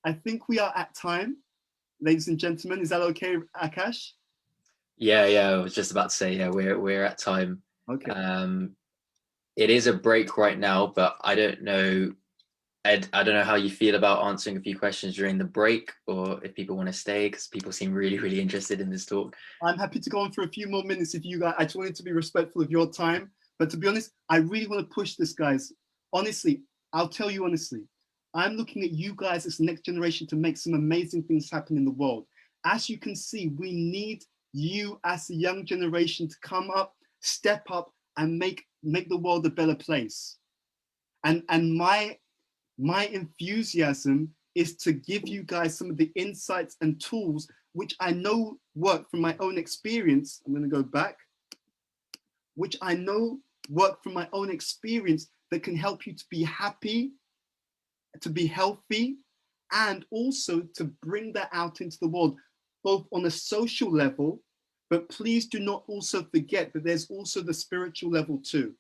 I think we are at time, ladies and gentlemen. Is that okay, Akash? Yeah, I was just about to say, yeah, we're at time. Okay. It is a break right now, but I don't know, Ed, I don't know how you feel about answering a few questions during the break, or if people want to stay, because people seem really, really interested in this talk. I'm happy to go on for a few more minutes if you guys, I just wanted to be respectful of your time. But to be honest, I really want to push this, guys. Honestly, I'll tell you honestly, I'm looking at you guys as the next generation to make some amazing things happen in the world. As you can see, we need you as a young generation to come up, step up, and make the world a better place. And my enthusiasm is to give you guys some of the insights and tools which I know work from my own experience. I'm going to go back, which I know work from my own experience that can help you to be happy, to be healthy, and also to bring that out into the world, both on a social level, but please do not also forget that there's also the spiritual level too.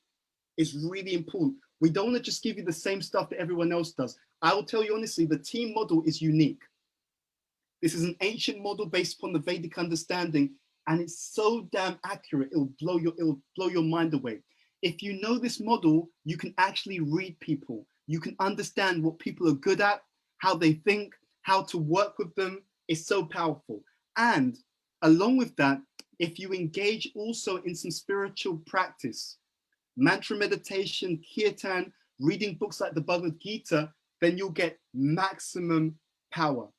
It's really important. We don't want to just give you the same stuff that everyone else does. I will tell you honestly, the team model is unique. This is an ancient model based upon the Vedic understanding, and it's so damn accurate, it'll blow your mind away. If you know this model, you can actually read people. You can understand what people are good at, how they think, how to work with them. It's so powerful. And along with that, if you engage also in some spiritual practice, mantra meditation, kirtan, reading books like the Bhagavad Gita, then you'll get maximum power.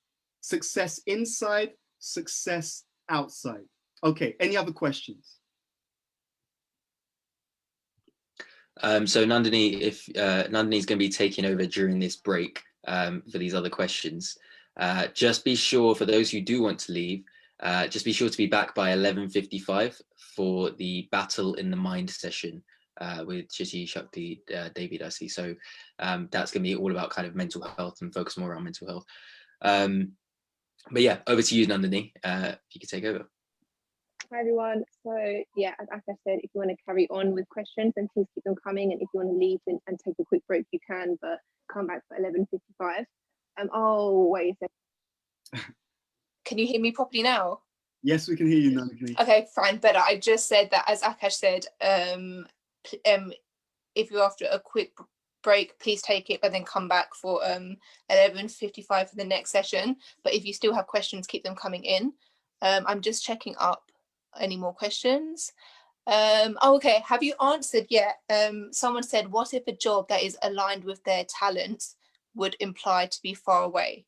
Success inside, success outside. Okay, any other questions? So Nandini, if Nandini's going to be taking over during this break for these other questions, just be sure, for those who do want to leave, just be sure to be back by 11:55 for the Battle in the Mind session with Chitti Shakti Devi Dasi. So that's going to be all about kind of mental health and focus more on mental health. But yeah, over to you, Nandini, if you could take over. Hi everyone. So yeah, as Akash said, if you want to carry on with questions, then please keep them coming. And if you want to leave and take a quick break, you can, but come back for 11:55. Oh, wait a second. Can you hear me properly now? Yes, we can hear you, Nandini. Okay, fine, better. I just said that, as Akash said, if you're after a quick break, please take it, but then come back for 11:55 for the next session. But if you still have questions, keep them coming in. I'm just checking up any more questions. Oh, okay, have you answered yet? Someone said, what if a job that is aligned with their talents would imply to be far away?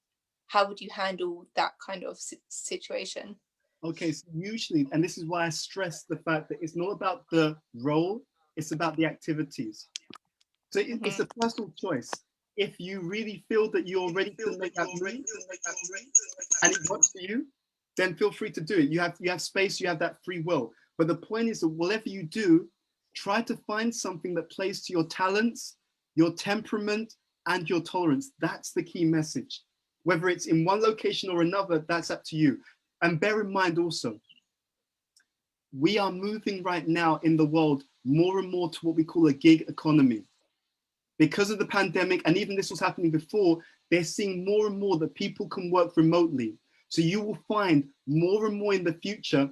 How would you handle that kind of situation? Okay, so usually, and this is why I stress the fact that it's not about the role, it's about the activities. So it's a personal choice. if you really feel that you're ready to make that move and it works for you, then feel free to do it. You have space, you have that free will. But the point is that whatever you do, try to find something that plays to your talents, your temperament, and your tolerance. That's the key message. Whether it's in one location or another, that's up to you. And bear in mind also, we are moving right now in the world more and more to what we call a gig economy. Because of the pandemic, and even this was happening before, they're seeing more and more that people can work remotely. So you will find more and more in the future,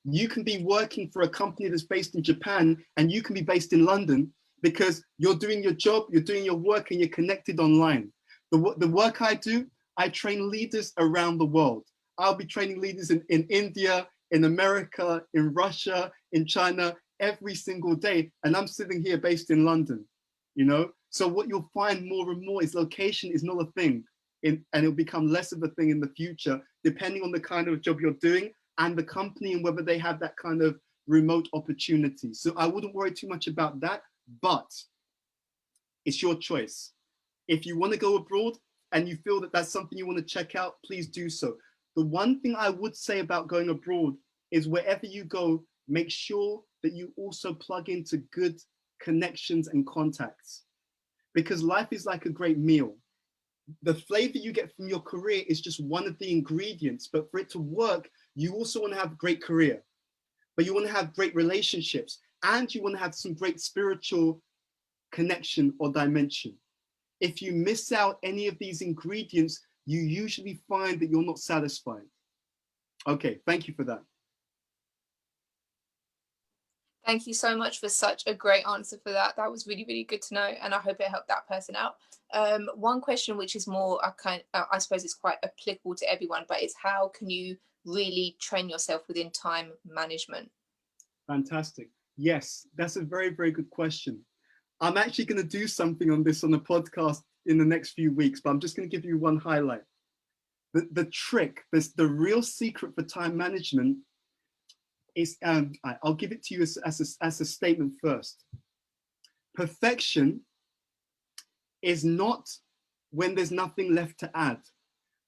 you can be working for a company that's based in Japan and you can be based in London because you're doing your job, you're doing your work, and you're connected online. The work I do, I train leaders around the world. I'll be training leaders in India, in America, in Russia, in China, every single day. And I'm sitting here based in London, you know? So what you'll find more and more is location is not a thing, and it'll become less of a thing in the future, depending on the kind of job you're doing and the company and whether they have that kind of remote opportunity. So I wouldn't worry too much about that, but it's your choice. If you want to go abroad and you feel that that's something you want to check out, please do so. The one thing I would say about going abroad is wherever you go, make sure that you also plug into good connections and contacts. Because life is like a great meal. The flavor you get from your career is just one of the ingredients, but for it to work, you also want to have a great career, but you want to have great relationships, and you want to have some great spiritual connection or dimension. If you miss out any of these ingredients, you usually find that you're not satisfied. Okay, thank you for that. Thank you so much for such a great answer for that. That was really, really good to know, and I hope it helped that person out. One question which is more, I suppose it's quite applicable to everyone, but it's how can you really train yourself within time management? Fantastic. Yes, that's a very, very good question. I'm actually going to do something on this on the podcast in the next few weeks, but I'm just going to give you one highlight. The trick, the real secret for time management is, I'll give it to you as a statement first. Perfection is not when there's nothing left to add.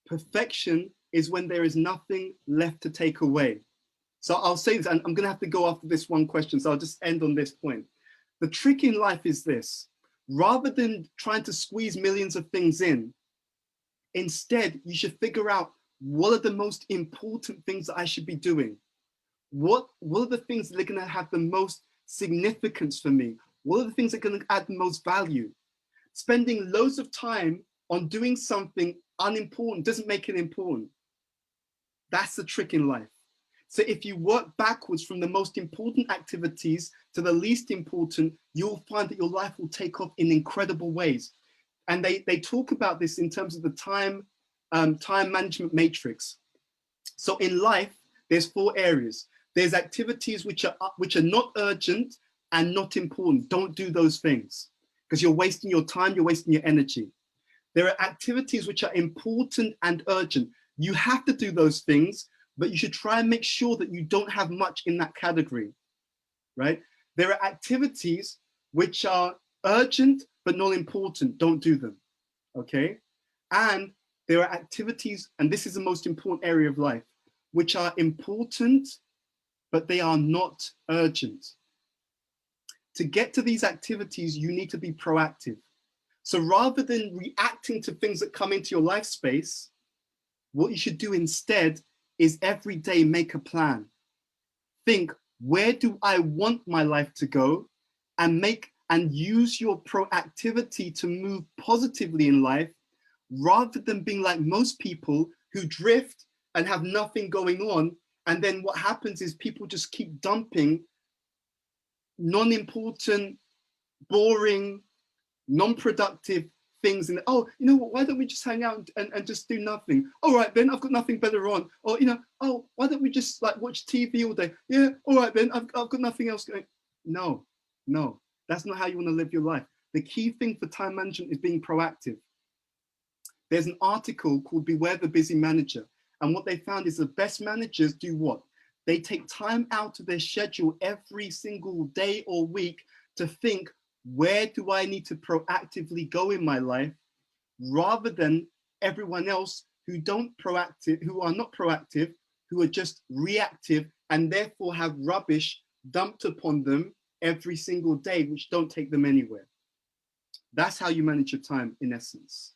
Perfection is when there is nothing left to take away. So I'll say this, and I'm going to have to go after this one question, so I'll just end on this point. The trick in life is this: rather than trying to squeeze millions of things in, instead, you should figure out what are the most important things that I should be doing. What are the things that are going to have the most significance for me? What are the things that are going to add the most value? Spending loads of time on doing something unimportant doesn't make it important. That's the trick in life. So if you work backwards from the most important activities to the least important, you'll find that your life will take off in incredible ways. And they talk about this in terms of the time management matrix. So in life, there's 4 areas. There's activities which are not urgent and not important. Don't do those things because you're wasting your time, you're wasting your energy. There are activities which are important and urgent. You have to do those things, but you should try and make sure that you don't have much in that category, right? There are activities which are urgent but not important. Don't do them, okay? And there are activities, and this is the most important area of life, which are important, but they are not urgent. To get to these activities, you need to be proactive. So rather than reacting to things that come into your life space, what you should do instead is every day make a plan. Think, where do I want my life to go? And use your proactivity to move positively in life, rather than being like most people who drift and have nothing going on. And then what happens is people just keep dumping non-important, boring, non-productive things. And oh, you know what, why don't we just hang out and just do nothing? All right, then I've got nothing better on. Or, you know, oh, why don't we just like watch TV all day? Yeah, all right, then I've got nothing else going. No, that's not how you want to live your life. The key thing for time management is being proactive. There's an article called Beware the Busy Manager. And what they found is the best managers do what? They take time out of their schedule every single day or week to think, where do I need to proactively go in my life rather than everyone else who are not proactive, who are just reactive and therefore have rubbish dumped upon them every single day, which don't take them anywhere. That's how you manage your time, in essence.